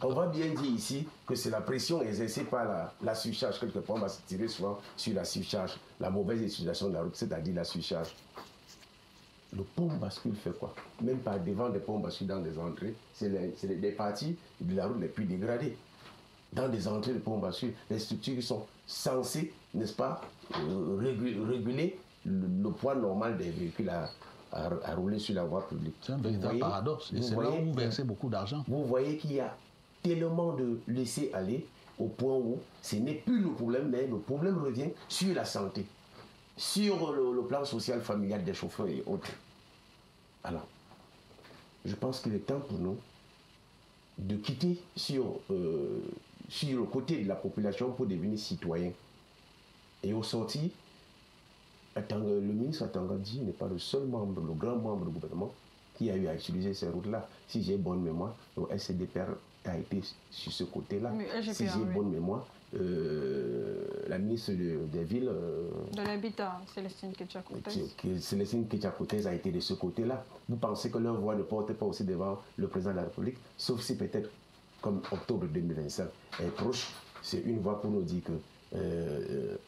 On va bien dire ici que c'est la pression exercée par la surcharge. Quelque part, on va se tirer souvent sur la surcharge, la mauvaise utilisation de la route, c'est-à-dire la surcharge. Le pont bascule fait quoi? Même pas devant des ponts bascule dans des entrées, c'est des parties de la route les plus dégradées. Dans des entrées de ponts bascule, les structures qui sont censées, n'est-ce pas, réguler le poids normal des véhicules à rouler sur la voie publique. C'est un véritable paradoxe. Et c'est là où vous versez beaucoup d'argent. Vous voyez qu'il y a tellement de laisser aller au point où ce n'est plus le problème, mais le problème revient sur la santé, sur le plan social, familial des chauffeurs et autres. Alors, je pense qu'il est temps pour nous de quitter sur le côté de la population pour devenir citoyen. Et au sorti, le ministre Atangadi n'est pas le seul membre, le grand membre du gouvernement qui a eu à utiliser ces routes-là. Si j'ai bonne mémoire, le SCDPR a été sur ce côté-là. Si j'ai bonne mémoire, la ministre des Villes... de l'Habitat, Célestine Ketchakoutès. Célestine Ketchakoutès a été de ce côté-là. Vous pensez que leur voix ne porte pas aussi devant le président de la République, sauf si peut-être, comme octobre 2025 est proche, c'est une voix pour nous dire que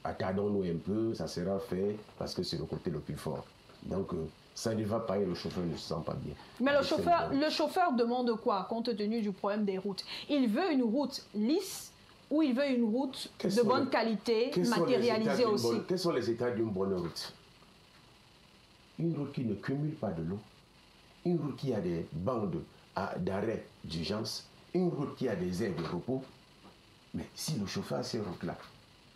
attardons-nous un peu, ça sera fait, parce que c'est le côté le plus fort. Donc, ça ne va pas et le chauffeur ne se sent pas bien. Mais le chauffeur demande quoi, compte tenu du problème des routes? Il veut une route lisse ou il veut une route de bonne qualité, matérialisée aussi? Quels sont les états d'une bonne route? Une route qui ne cumule pas de l'eau, une route qui a des bancs d'arrêt d'urgence, une route qui a des aires de repos. Mais si le chauffeur a ces routes-là,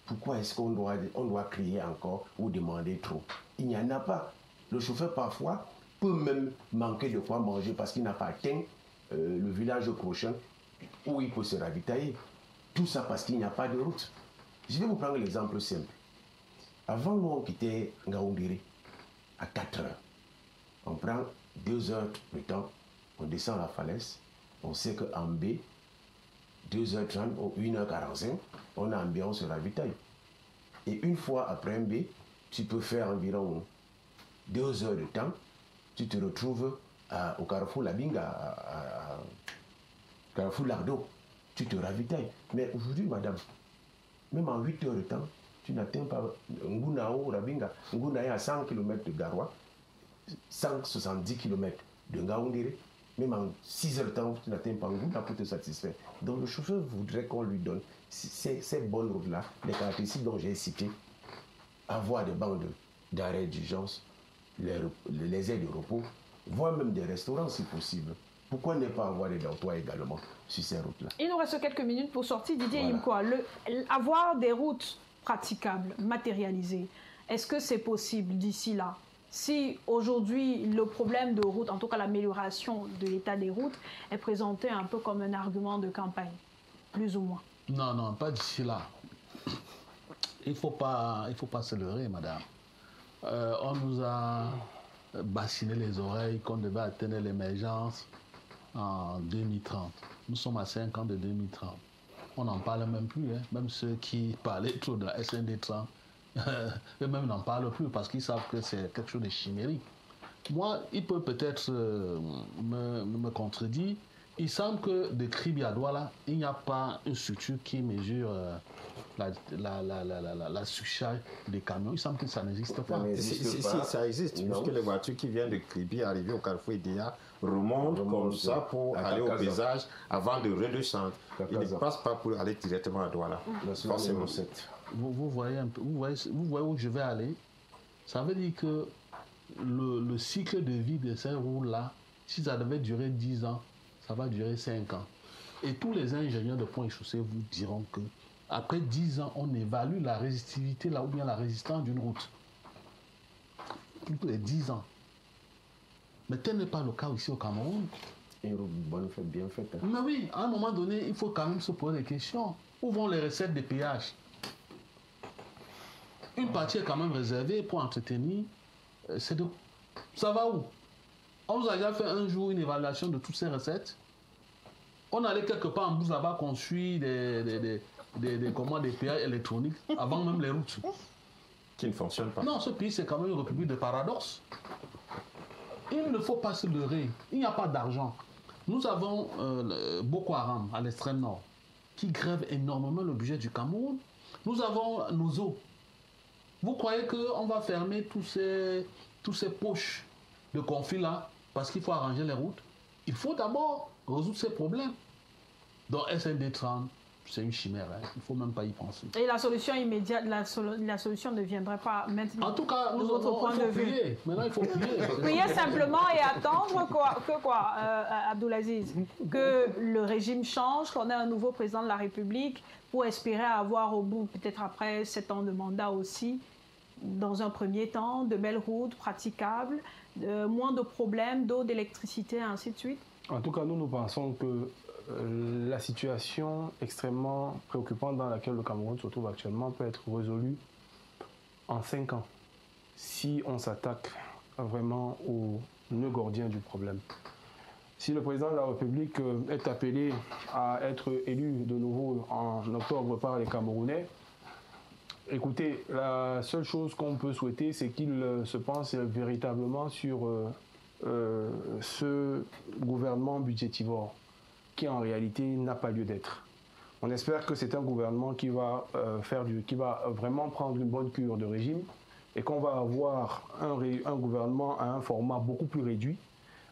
pourquoi est-ce qu'on doit crier encore ou demander trop? Il n'y en a pas. Le chauffeur, parfois, peut même manquer de quoi manger parce qu'il n'a pas atteint le village prochain où il peut se ravitailler. Tout ça parce qu'il n'y a pas de route. Je vais vous prendre l'exemple simple. Avant, nous, on quittait Ngaoundéré à 4 heures. On prend 2 heures de temps, on descend la falaise, on sait qu'en B, 2h30 ou 1h45, on a un B, on se ravitaille. Et une fois après un B, tu peux faire environ 2 heures de temps, tu te retrouves au carrefour Labinga, carrefour Lardo, tu te ravitailles. Mais aujourd'hui, madame, même en 8 heures de temps, tu n'atteins pas Ngunao, Rabinga. Nguna est à 100 km de Garoua, 170 km de Ngaoundéré. Même en 6 heures de temps, tu n'atteins pas Nguna pour te satisfaire. Donc le chauffeur voudrait qu'on lui donne ces bonnes routes-là, les caractéristiques dont j'ai citées, avoir des bancs d'arrêt d'urgence, les aides de repos, voire même des restaurants si possible. Pourquoi ne pas avoir des dortoirs également sur ces routes-là? Il nous reste quelques minutes pour sortir. Didier Imkoa, avoir des routes praticables, matérialisées, est-ce que c'est possible d'ici là? Si aujourd'hui le problème de route, en tout cas l'amélioration de l'état des routes, est présenté un peu comme un argument de campagne, plus ou moins? Non, non, pas d'ici là. Il ne faut pas se leurrer, madame. On nous a bassiné les oreilles qu'on devait atteindre l'émergence en 2030. Nous sommes à 5 ans de 2030. On n'en parle même plus. Hein. Même ceux qui parlaient trop de la SND 30, eux-mêmes n'en parlent plus parce qu'ils savent que c'est quelque chose de chimérique. Moi, il peut peut-être me contredire. Il semble que de Kribi à Douala, il n'y a pas une structure qui mesure la surcharge des camions. Il semble que ça n'existe pas. Si, ça existe, puisque les voitures qui viennent de Kribi arriver au carrefour Idéa remontent comme ça pour aller au paysage avant de redescendre. Ils ne passent pas pour aller directement à Douala. Forcément. Vous voyez un peu, vous voyez où je vais aller. Ça veut dire que le cycle de vie de ces roues-là, si ça devait durer 10 ans, ça va durer 5 ans. Et tous les ingénieurs de pont et chaussée vous diront que après 10 ans, on évalue la résistivité là, ou bien la résistance d'une route. Tous les 10 ans. Mais tel n'est pas le cas ici au Cameroun. Une route bonne faite, bien faite. Hein. Mais oui, à un moment donné, il faut quand même se poser des questions. Où vont les recettes des péages? Une partie est quand même réservée pour entretenir. Ça va où? On nous a déjà fait un jour une évaluation de toutes ces recettes. On allait quelque part en bout là-bas construire des péages électroniques avant même les routes. Qui ne fonctionnent pas. Non, ce pays, c'est quand même une république de paradoxes. Il ne faut pas se leurrer. Il n'y a pas d'argent. Nous avons Boko Haram à l'extrême nord qui grève énormément le budget du Cameroun. Nous avons nos eaux. Vous croyez qu'on va fermer tous ces poches de conflit-là parce qu'il faut arranger les routes? Il faut d'abord résoudre ces problèmes. Donc SND 30, c'est une chimère, hein. Il ne faut même pas y penser. Et la solution immédiate, la solution ne viendrait pas maintenant. En tout cas, de votre point de vue. Prier. Maintenant, il faut prier. Prier simplement et attendre Abdoulaziz, que le régime change, qu'on ait un nouveau président de la République pour espérer avoir au bout, peut-être après 7 ans de mandat aussi, dans un premier temps, de belles routes praticables, moins de problèmes d'eau, d'électricité, ainsi de suite? En tout cas, nous pensons que la situation extrêmement préoccupante dans laquelle le Cameroun se trouve actuellement peut être résolue en 5 ans, si on s'attaque vraiment au nœud gordien du problème. Si le président de la République est appelé à être élu de nouveau en octobre par les Camerounais, écoutez, la seule chose qu'on peut souhaiter, c'est qu'il se pense véritablement sur ce gouvernement budgétivore qui en réalité n'a pas lieu d'être. On espère que c'est un gouvernement qui va vraiment prendre une bonne cure de régime et qu'on va avoir un gouvernement à un format beaucoup plus réduit,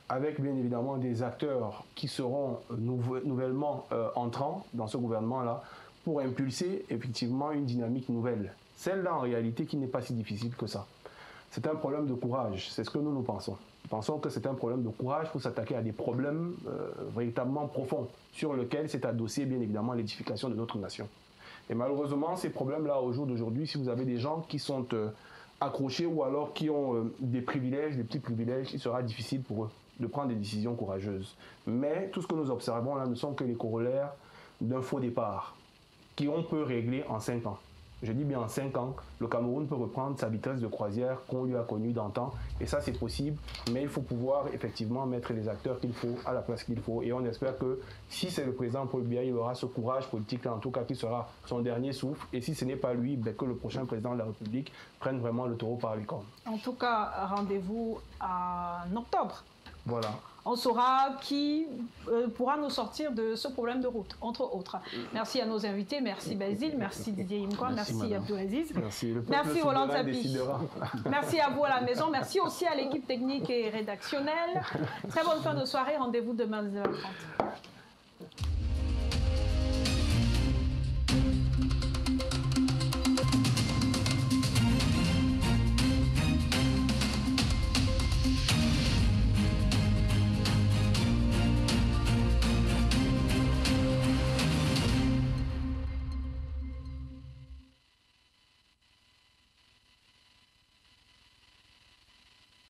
avec bien évidemment des acteurs qui seront nouvellement entrants dans ce gouvernement-là, pour impulser effectivement une dynamique nouvelle. Celle-là, en réalité, qui n'est pas si difficile que ça. C'est un problème de courage, c'est ce que nous pensons. Nous pensons que c'est un problème de courage pour s'attaquer à des problèmes véritablement profonds, sur lesquels s'est adossé bien évidemment l'édification de notre nation. Et malheureusement, ces problèmes-là, au jour d'aujourd'hui, si vous avez des gens qui sont accrochés ou alors qui ont des privilèges, des petits privilèges, il sera difficile pour eux de prendre des décisions courageuses. Mais tout ce que nous observons là ne sont que les corollaires d'un faux départ, qu'on peut régler en 5 ans. je dis bien en 5 ans, le Cameroun peut reprendre sa vitesse de croisière qu'on lui a connue d'antan. Et ça, c'est possible, mais il faut pouvoir effectivement mettre les acteurs qu'il faut à la place qu'il faut. Et on espère que si c'est le président Paul Biya, il aura ce courage politique, en tout cas, qui sera son dernier souffle. Et si ce n'est pas lui, que le prochain président de la République prenne vraiment le taureau par les cornes. En tout cas, rendez-vous en octobre. Voilà. On saura qui pourra nous sortir de ce problème de route, entre autres. Merci à nos invités, merci Basile, merci Didier Imkwa, merci Abdoulaziz. Merci Roland Zapi. Merci à vous à la maison, merci aussi à l'équipe technique et rédactionnelle. Très bonne fin de soirée, rendez-vous demain à 19h30.